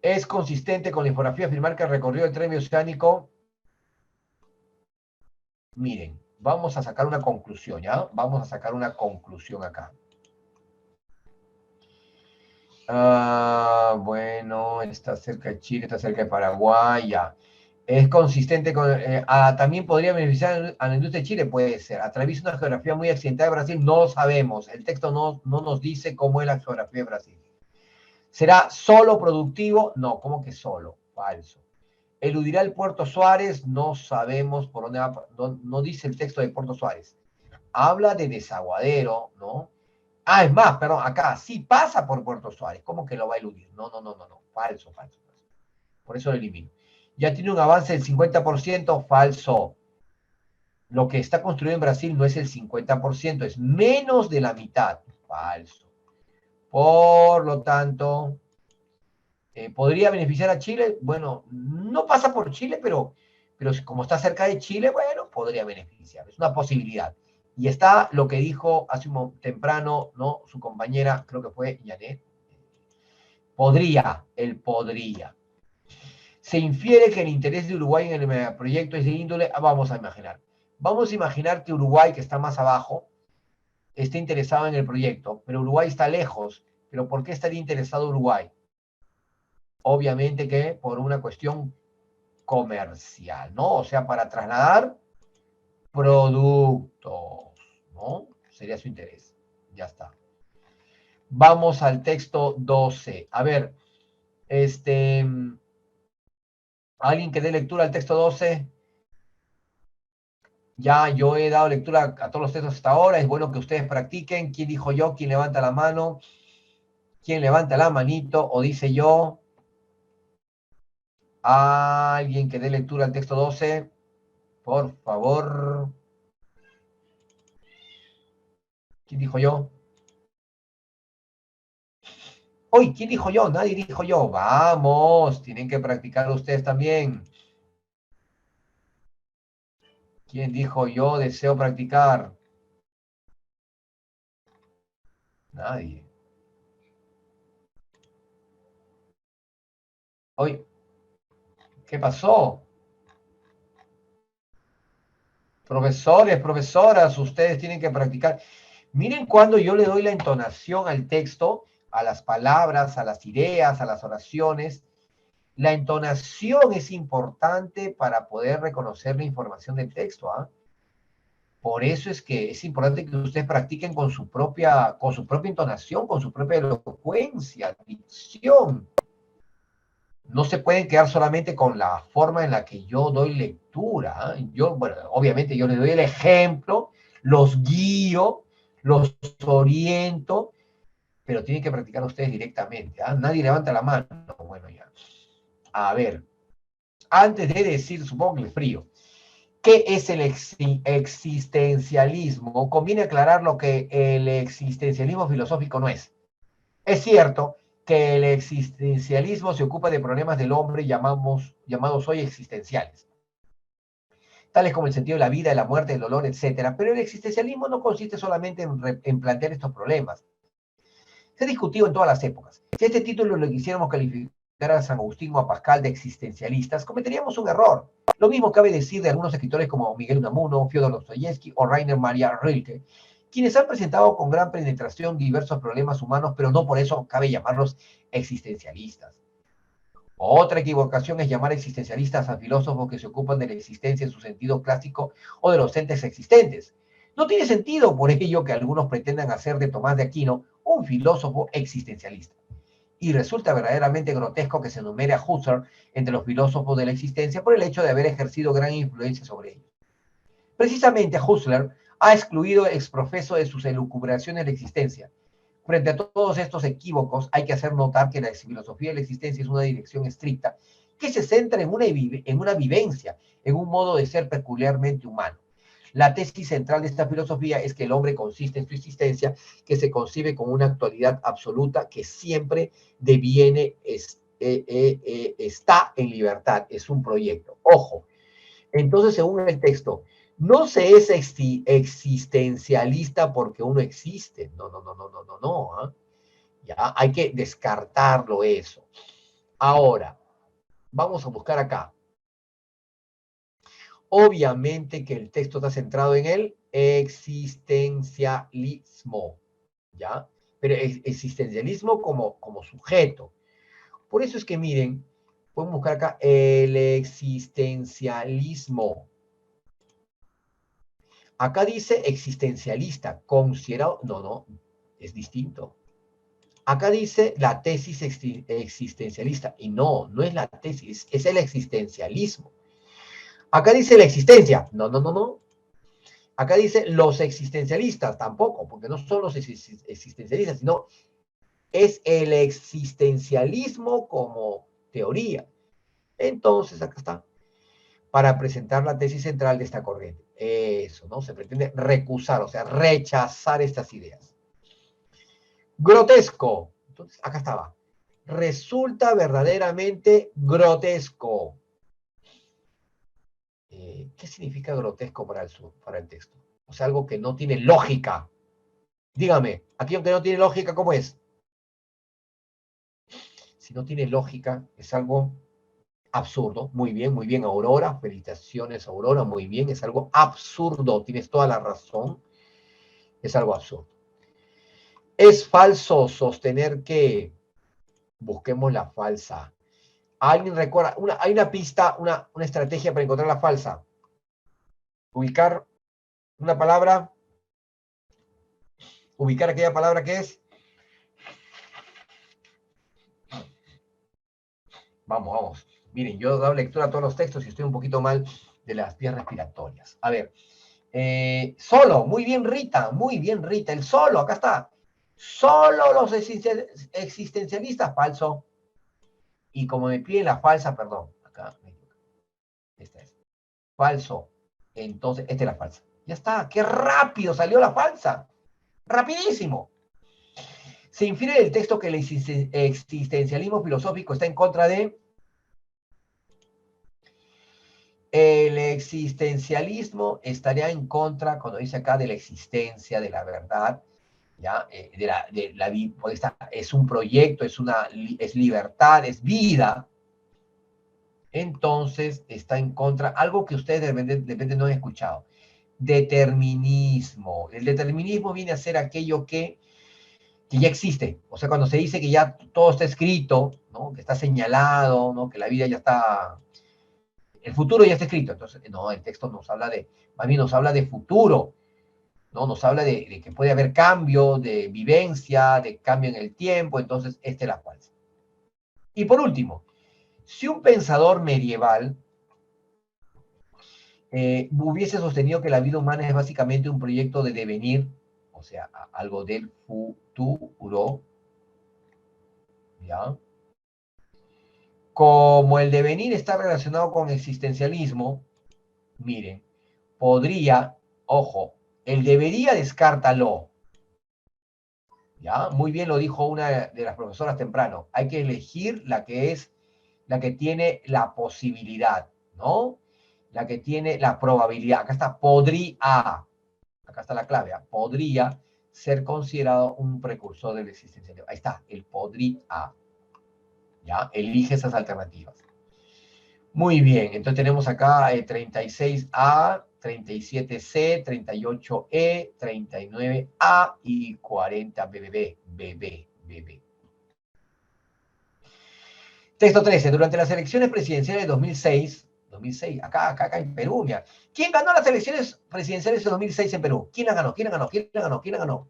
Es consistente con la infografía afirmar que el recorrido del tren oceánico. Miren, vamos a sacar una conclusión, ¿ya? Vamos a sacar una conclusión acá. Bueno, está cerca de Chile, está cerca de Paraguay, ya. Es consistente con... también podría beneficiar a la industria de Chile, puede ser. Atraviesa una geografía muy accidentada de Brasil, no sabemos. El texto no nos dice cómo es la geografía de Brasil. ¿Será solo productivo? No, ¿cómo que solo? Falso. ¿Eludirá el Puerto Suárez? No sabemos por dónde va, no dice el texto de Puerto Suárez. Habla de desaguadero, ¿no? Es más, perdón, acá sí pasa por Puerto Suárez. ¿Cómo que lo va a eludir? No. Falso. Por eso lo elimino. Ya tiene un avance del 50%, falso. Lo que está construido en Brasil no es el 50%, es menos de la mitad, falso. Por lo tanto, ¿podría beneficiar a Chile? Bueno, no pasa por Chile, pero como está cerca de Chile, bueno, podría beneficiar. Es una posibilidad. Y está lo que dijo hace un temprano, ¿no? Su compañera, creo que fue Janet. Él podría. Se infiere que el interés de Uruguay en el proyecto es de índole, vamos a imaginar que Uruguay, que está más abajo, esté interesado en el proyecto, pero Uruguay está lejos. ¿Pero por qué estaría interesado Uruguay? Obviamente que por una cuestión comercial, ¿no? O sea, para trasladar productos, ¿no? Sería su interés. Ya está. Vamos al texto 12. A ver, alguien que dé lectura al texto 12. Ya yo he dado lectura a todos los textos hasta ahora. Es bueno que ustedes practiquen. ¿Quién dijo yo? ¿Quién levanta la mano? ¿Quién levanta la manito? O dice yo. Alguien que dé lectura al texto 12. Por favor. ¿Quién dijo yo? Hoy, ¿quién dijo yo? Nadie dijo yo. Vamos, tienen que practicar ustedes también. ¿Quién dijo yo deseo practicar? Nadie. Hoy, ¿qué pasó? Profesores, profesoras, ustedes tienen que practicar. Miren cuando yo le doy la entonación al texto, a las palabras, a las ideas, a las oraciones. La entonación es importante para poder reconocer la información del texto, ¿ah? Por eso es que es importante que ustedes practiquen con su propia entonación, con su propia elocuencia, dicción. No se pueden quedar solamente con la forma en la que yo doy lectura, ¿eh? Yo, bueno, obviamente yo les doy el ejemplo, los guío, los oriento, pero tienen que practicar ustedes directamente, ¿eh? Nadie levanta la mano. Bueno, ya. A ver, antes de decir, supongo que el frío, ¿qué es el existencialismo? Conviene aclarar lo que el existencialismo filosófico no es. Es cierto que el existencialismo se ocupa de problemas del hombre llamados hoy existenciales, tales como el sentido de la vida, de la muerte, el dolor, etcétera. Pero el existencialismo no consiste solamente en plantear estos problemas. Se ha discutido en todas las épocas. Si este título lo quisiéramos calificar a San Agustín o a Pascal de existencialistas, cometeríamos un error. Lo mismo cabe decir de algunos escritores como Miguel Unamuno, Fyodor Dostoyevsky o Rainer Maria Rilke, quienes han presentado con gran penetración diversos problemas humanos, pero no por eso cabe llamarlos existencialistas. Otra equivocación es llamar existencialistas a filósofos que se ocupan de la existencia en su sentido clásico o de los entes existentes. No tiene sentido por ello que algunos pretendan hacer de Tomás de Aquino un filósofo existencialista. Y resulta verdaderamente grotesco que se enumere a Husserl entre los filósofos de la existencia por el hecho de haber ejercido gran influencia sobre ellos. Precisamente Husserl ha excluido exprofeso de sus elucubraciones de la existencia. Frente a todos estos equívocos, hay que hacer notar que la filosofía de la existencia es una dirección estricta que se centra en una vivencia, en un modo de ser peculiarmente humano. La tesis central de esta filosofía es que el hombre consiste en su existencia, que se concibe como una actualidad absoluta que siempre deviene, está en libertad, es un proyecto. Ojo, entonces según el texto, no se es existencialista porque uno existe. No, no, no, no, no, no, no. ¿Eh? Ya hay que descartarlo eso. Ahora, vamos a buscar acá. Obviamente que el texto está centrado en el existencialismo, ¿ya? Pero existencialismo como sujeto. Por eso es que miren, podemos buscar acá el existencialismo. Acá dice existencialista, considerado, no, es distinto. Acá dice la tesis existencialista, y no es la tesis, es el existencialismo. Acá dice la existencia, no. Acá dice los existencialistas, tampoco, porque no son los existencialistas, sino es el existencialismo como teoría. Entonces, acá está, para presentar la tesis central de esta corriente. Eso, ¿no? Se pretende recusar, o sea, rechazar estas ideas. Grotesco. Entonces, acá estaba. Resulta verdaderamente grotesco. ¿Qué significa grotesco para el texto? O sea, algo que no tiene lógica. Dígame, aquello que no tiene lógica, ¿cómo es? Si no tiene lógica, es algo absurdo. Muy bien, Aurora. Felicitaciones, Aurora. Muy bien, es algo absurdo. Tienes toda la razón. Es algo absurdo. Es falso sostener que busquemos la falsa. ¿Alguien recuerda? Hay una pista, una estrategia para encontrar la falsa. Ubicar una palabra. Ubicar aquella palabra que es. Vamos. Miren, yo he dado lectura a todos los textos y estoy un poquito mal de las vías respiratorias. A ver. Solo, muy bien Rita, el solo, acá está. Solo los existencialistas, falso. Y como me piden la falsa, perdón, acá, esta es, falso. Entonces, esta es la falsa. Ya está, qué rápido salió la falsa. Rapidísimo. Se infiere del texto que el existencialismo filosófico está en contra de. El existencialismo estaría en contra, cuando dice acá, de la existencia, de la verdad, ¿ya? Es un proyecto, es libertad, es vida. Entonces está en contra, algo que ustedes de repente no han escuchado, determinismo. El determinismo viene a ser aquello que que ya existe. O sea, cuando se dice que ya todo está escrito, ¿no? Que está señalado, ¿no? Que la vida ya está, el futuro ya está escrito. Entonces, no, el texto nos habla de, más bien nos habla de futuro, ¿no? Nos habla de que puede haber cambio, de vivencia, de cambio en el tiempo. Entonces, esta es la falsa. Y por último, si un pensador medieval hubiese sostenido que la vida humana es básicamente un proyecto de devenir, o sea, algo del futuro, ¿ya? Como el devenir está relacionado con existencialismo, miren, podría, ojo, el debería descártalo, ¿ya? Muy bien lo dijo una de las profesoras temprano, hay que elegir la que es, la que tiene la posibilidad, ¿no? La que tiene la probabilidad, acá está, podría, acá está la clave, podría ser considerado un precursor del existencialismo. Ahí está, el podría, ¿ya? Elige esas alternativas. Muy bien, entonces tenemos acá 36A, 37C, 38E, 39A y 40BBB. BB. Texto 13. Durante las elecciones presidenciales de 2006, acá en Perú, mira. ¿Quién ganó las elecciones presidenciales de 2006 en Perú? ¿Quién la ganó? ¿Quién la ganó? ¿Quién la ganó? ¿Quién la ganó?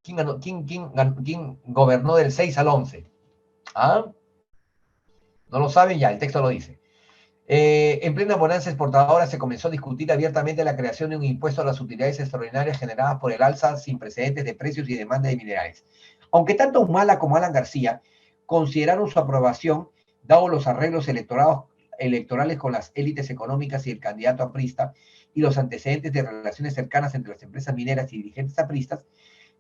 ¿Quién ganó? ¿Quién gobernó del 6 al 11? ¿Ah? ¿No lo saben? Ya, el texto lo dice. En plena bonanza exportadora se comenzó a discutir abiertamente la creación de un impuesto a las utilidades extraordinarias generadas por el alza sin precedentes de precios y demanda de minerales. Aunque tanto Humala como Alan García consideraron su aprobación, dado los arreglos electorales con las élites económicas y el candidato aprista y los antecedentes de relaciones cercanas entre las empresas mineras y dirigentes apristas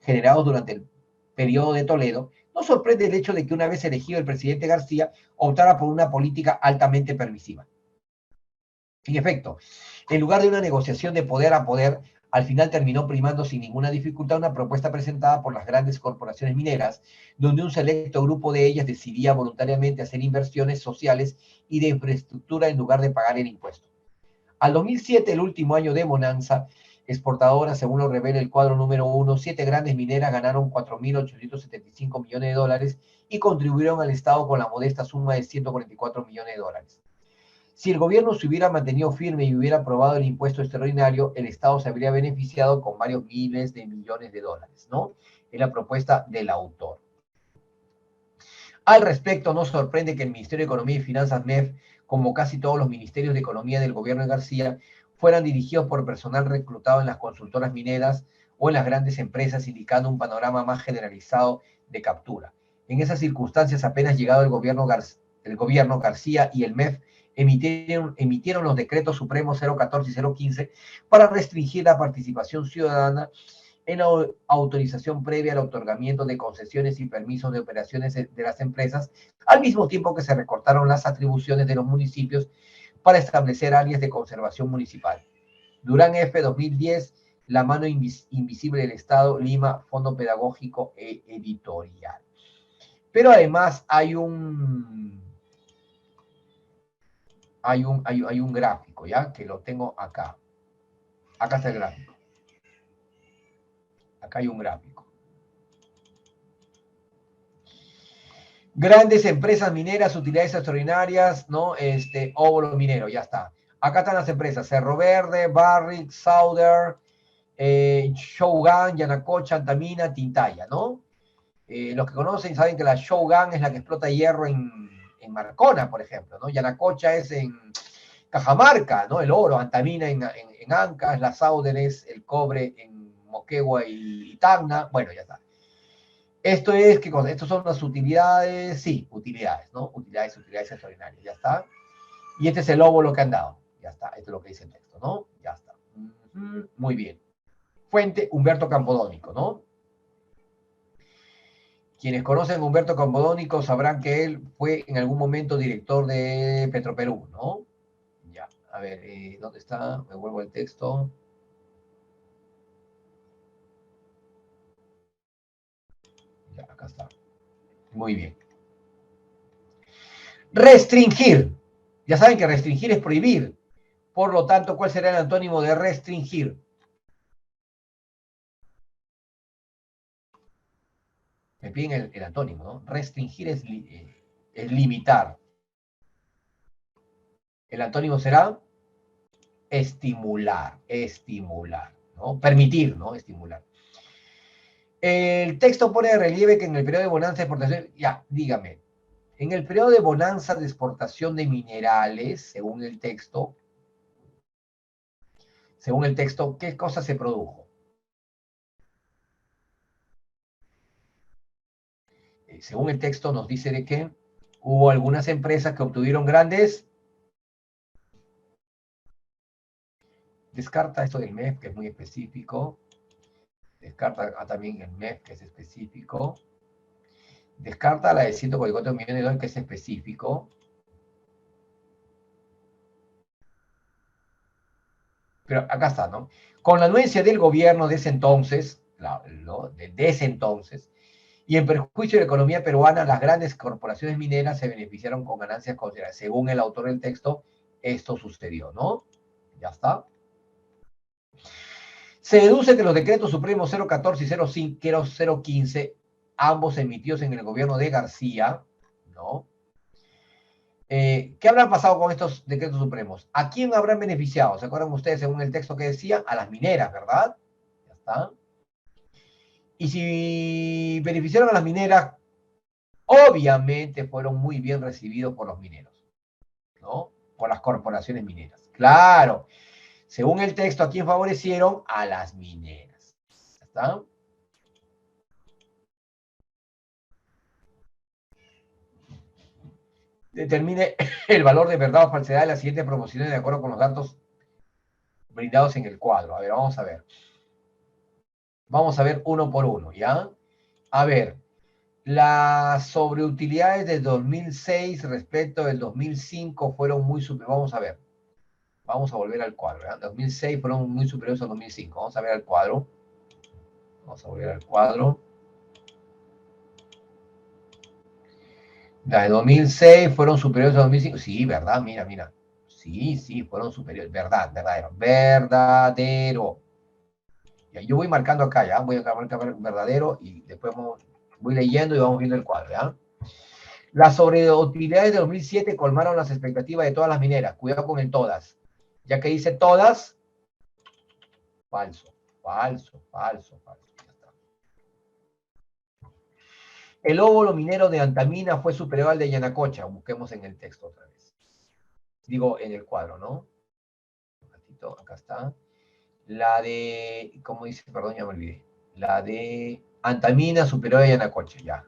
generados durante el periodo de Toledo, no sorprende el hecho de que una vez elegido el presidente García optara por una política altamente permisiva. En efecto, en lugar de una negociación de poder a poder, al final terminó primando sin ninguna dificultad una propuesta presentada por las grandes corporaciones mineras, donde un selecto grupo de ellas decidía voluntariamente hacer inversiones sociales y de infraestructura en lugar de pagar el impuesto. Al 2007, el último año de bonanza exportadora, según lo revela el cuadro número 1, 7 grandes mineras ganaron 4.875 millones de dólares y contribuyeron al Estado con la modesta suma de 144 millones de dólares. Si el gobierno se hubiera mantenido firme y hubiera aprobado el impuesto extraordinario, el Estado se habría beneficiado con varios miles de millones de dólares, ¿no? Es la propuesta del autor. Al respecto, no sorprende que el Ministerio de Economía y Finanzas, MEF, como casi todos los ministerios de Economía del gobierno de García, fueran dirigidos por personal reclutado en las consultoras mineras o en las grandes empresas, indicando un panorama más generalizado de captura. En esas circunstancias, apenas llegado el gobierno García y el MEF emitieron los decretos supremos 014 y 015 para restringir la participación ciudadana en la autorización previa al otorgamiento de concesiones y permisos de operaciones de las empresas, al mismo tiempo que se recortaron las atribuciones de los municipios para establecer áreas de conservación municipal. Durán F. 2010, La mano invisible del Estado, Lima, Fondo Pedagógico e Editorial. Pero además hay un gráfico, ¿ya? Que lo tengo acá. Acá está el gráfico. Acá hay un gráfico. Grandes empresas mineras, utilidades extraordinarias, ¿no? Óvulo minero, ya está. Acá están las empresas, Cerro Verde, Barrick, Sauder, Shogun, Yanacocha, Antamina, Tintaya, ¿no? Los que conocen saben que la Shogun es la que explota hierro en Marcona, por ejemplo, ¿no? Yanacocha es en Cajamarca, ¿no? El oro, Antamina en Ancas, la Sauder es el cobre en Moquegua y Tacna, bueno, ya está. Esto es, ¿qué cosa? Estos son las utilidades, sí, utilidades, ¿no? Utilidades extraordinarias, ya está. Y este es el óvulo que han dado, ya está. Esto es lo que dice el texto, ¿no? Ya está. Muy bien. Fuente, Humberto Campodónico, ¿no? Quienes conocen a Humberto Campodónico sabrán que él fue en algún momento director de Petroperú, ¿no? Ya, a ver, ¿dónde está? Me vuelvo al texto. Ya, acá está. Muy bien. Restringir. Ya saben que restringir es prohibir. Por lo tanto, ¿cuál será el antónimo de restringir? Me piden el antónimo, ¿no? Restringir es limitar. El antónimo será estimular, ¿no? Permitir, ¿no? Estimular. El texto pone de relieve que en el periodo de bonanza de exportación, ya, dígame, en el periodo de bonanza de exportación de minerales, según el texto, ¿qué cosa se produjo? Según el texto nos dice de que hubo algunas empresas que obtuvieron grandes. Descarta esto del MEF, que es muy específico. Descarta también el MEF, que es específico. Descarta la de 144 millones de dólares, que es específico. Pero acá está, ¿no? Con la anuencia del gobierno de ese entonces, de ese entonces, y en perjuicio de la economía peruana, las grandes corporaciones mineras se beneficiaron con ganancias considerables. Según el autor del texto, esto sucedió, ¿no? Ya está. Se deduce que los decretos supremos 014 y 015, ambos emitidos en el gobierno de García, ¿no? ¿Qué habrá pasado con estos decretos supremos? ¿A quién habrán beneficiado? ¿Se acuerdan ustedes, según el texto que decía? A las mineras, ¿verdad? Ya está. Y si beneficiaron a las mineras, obviamente fueron muy bien recibidos por los mineros, ¿no? Por las corporaciones mineras. Claro, según el texto, ¿a quién favorecieron? A las mineras. ¿Ya está? Determine el valor de verdad o falsedad de las siguientes promociones de acuerdo con los datos brindados en el cuadro. A ver, vamos a ver. Vamos a ver uno por uno, ¿ya? A ver, las sobreutilidades del 2006 respecto del 2005 fueron muy superiores. Vamos a ver. Vamos a volver al cuadro. ¿Ya? 2006 fueron muy superiores al 2005. Vamos a ver al cuadro. Vamos a volver al cuadro. Las de 2006 fueron superiores a 2005. Sí, ¿verdad? Mira, mira. Sí, sí, fueron superiores. Verdad, verdadero. Verdadero. Ya, yo voy marcando acá, ¿ya? Voy a marcar verdadero y después voy leyendo y vamos viendo el cuadro, ¿ya? Las sobreutilidades de 2007 colmaron las expectativas de todas las mineras. Cuidado con el todas. Ya que dice todas, falso, falso, falso, falso. El óvulo minero de Antamina fue superior al de Yanacocha. Busquemos en el texto otra vez. Digo, en el cuadro, ¿no? Un ratito, acá está. La de, ¿cómo dice? Perdón, ya me olvidé. La de Antamina superior a Yanacocha, ya.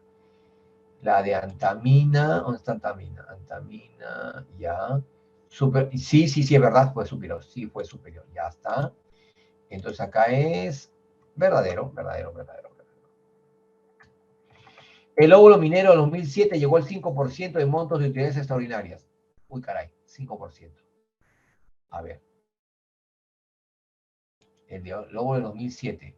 La de Antamina, ¿dónde está Antamina? Antamina, ya. Sí, sí, sí, es verdad, fue superior. Sí, fue superior, ya está. Entonces acá es verdadero, verdadero, verdadero. El óvulo minero de 2007 llegó al 5% de montos de utilidades extraordinarias. Uy, caray, 5%. A ver. El óvulo de 2007.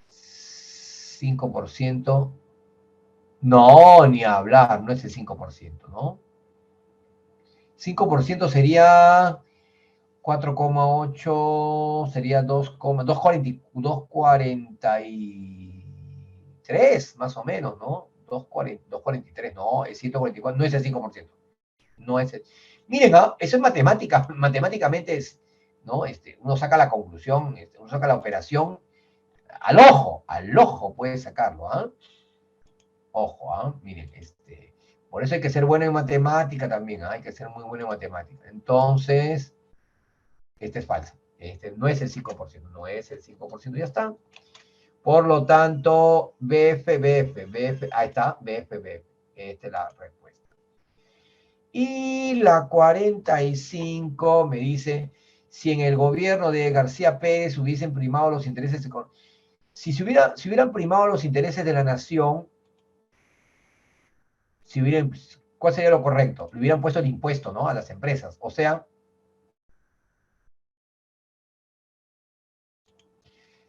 5%. No, ni hablar, no es el 5%, ¿no? 5% sería 4,8, sería 2,43 más o menos, ¿no? 2,43, no, es 144, no es el 5%. No es el... Miren, ¿ah? Eso es matemática, matemáticamente es, ¿no? Uno saca la conclusión, uno saca la operación al ojo puede sacarlo, ¿ah? Ojo, ¿ah? Miren, por eso hay que ser bueno en matemática también, ¿ah? Hay que ser muy bueno en matemática. Entonces, es falso. No es el 5%, no es el 5%, ya está. Por lo tanto, BF, ahí está, BF. Esta es la respuesta. Y la 45 me dice, si en el gobierno de García Pérez hubiesen primado los intereses económicos, si hubieran primado los intereses de la nación, ¿cuál sería lo correcto? Le hubieran puesto el impuesto, ¿no? A las empresas. O sea,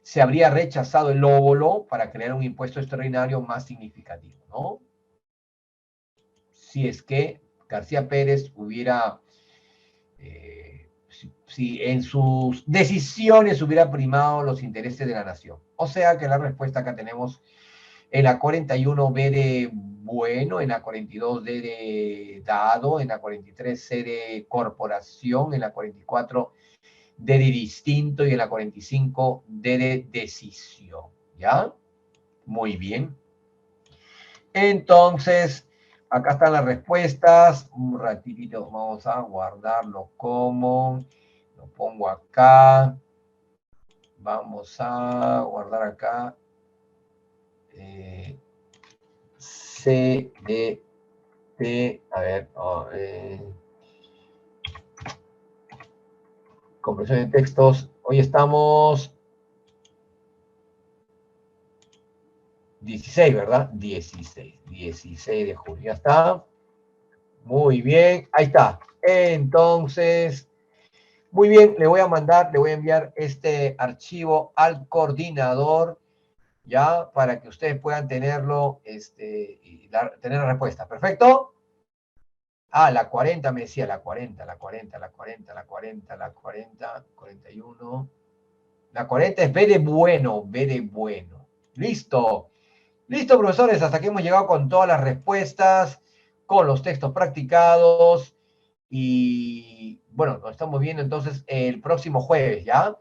se habría rechazado el óvulo para crear un impuesto extraordinario más significativo, ¿no? Si es que García Pérez hubiera si en sus decisiones hubiera primado los intereses de la nación. O sea que la respuesta acá tenemos en la 41 B de bueno, en la 42 D de dado, en la 43 C de corporación, en la 44 D de distinto y en la 45 D de decisión. ¿Ya? Muy bien. Entonces, acá están las respuestas. Un ratito vamos a guardarlo como. Lo pongo acá. Vamos a guardar acá. C, D, T. A ver. Compresión de textos. Hoy estamos 16, ¿verdad? 16 de julio. Ya está. Muy bien. Ahí está. Entonces, muy bien, le voy a enviar este archivo al coordinador, ya, para que ustedes puedan tenerlo, y tener la respuesta. ¿Perfecto? Ah, la 40 me decía, la 40, la 40, la 40, la 40, la 40, 41. La 40 es B de bueno, B de bueno. Listo. Listo, profesores, hasta aquí hemos llegado con todas las respuestas, con los textos practicados. Y bueno, nos estamos viendo entonces el próximo jueves, ¿ya?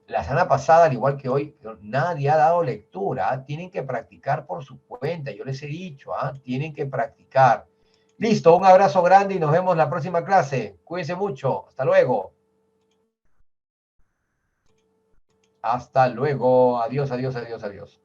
La semana pasada, al igual que hoy, nadie ha dado lectura. ¿Ah? Tienen que practicar por su cuenta. Yo les he dicho, ¿ah? Tienen que practicar. Listo, un abrazo grande y nos vemos la próxima clase. Cuídense mucho. Hasta luego. Hasta luego. Adiós, adiós, adiós, adiós.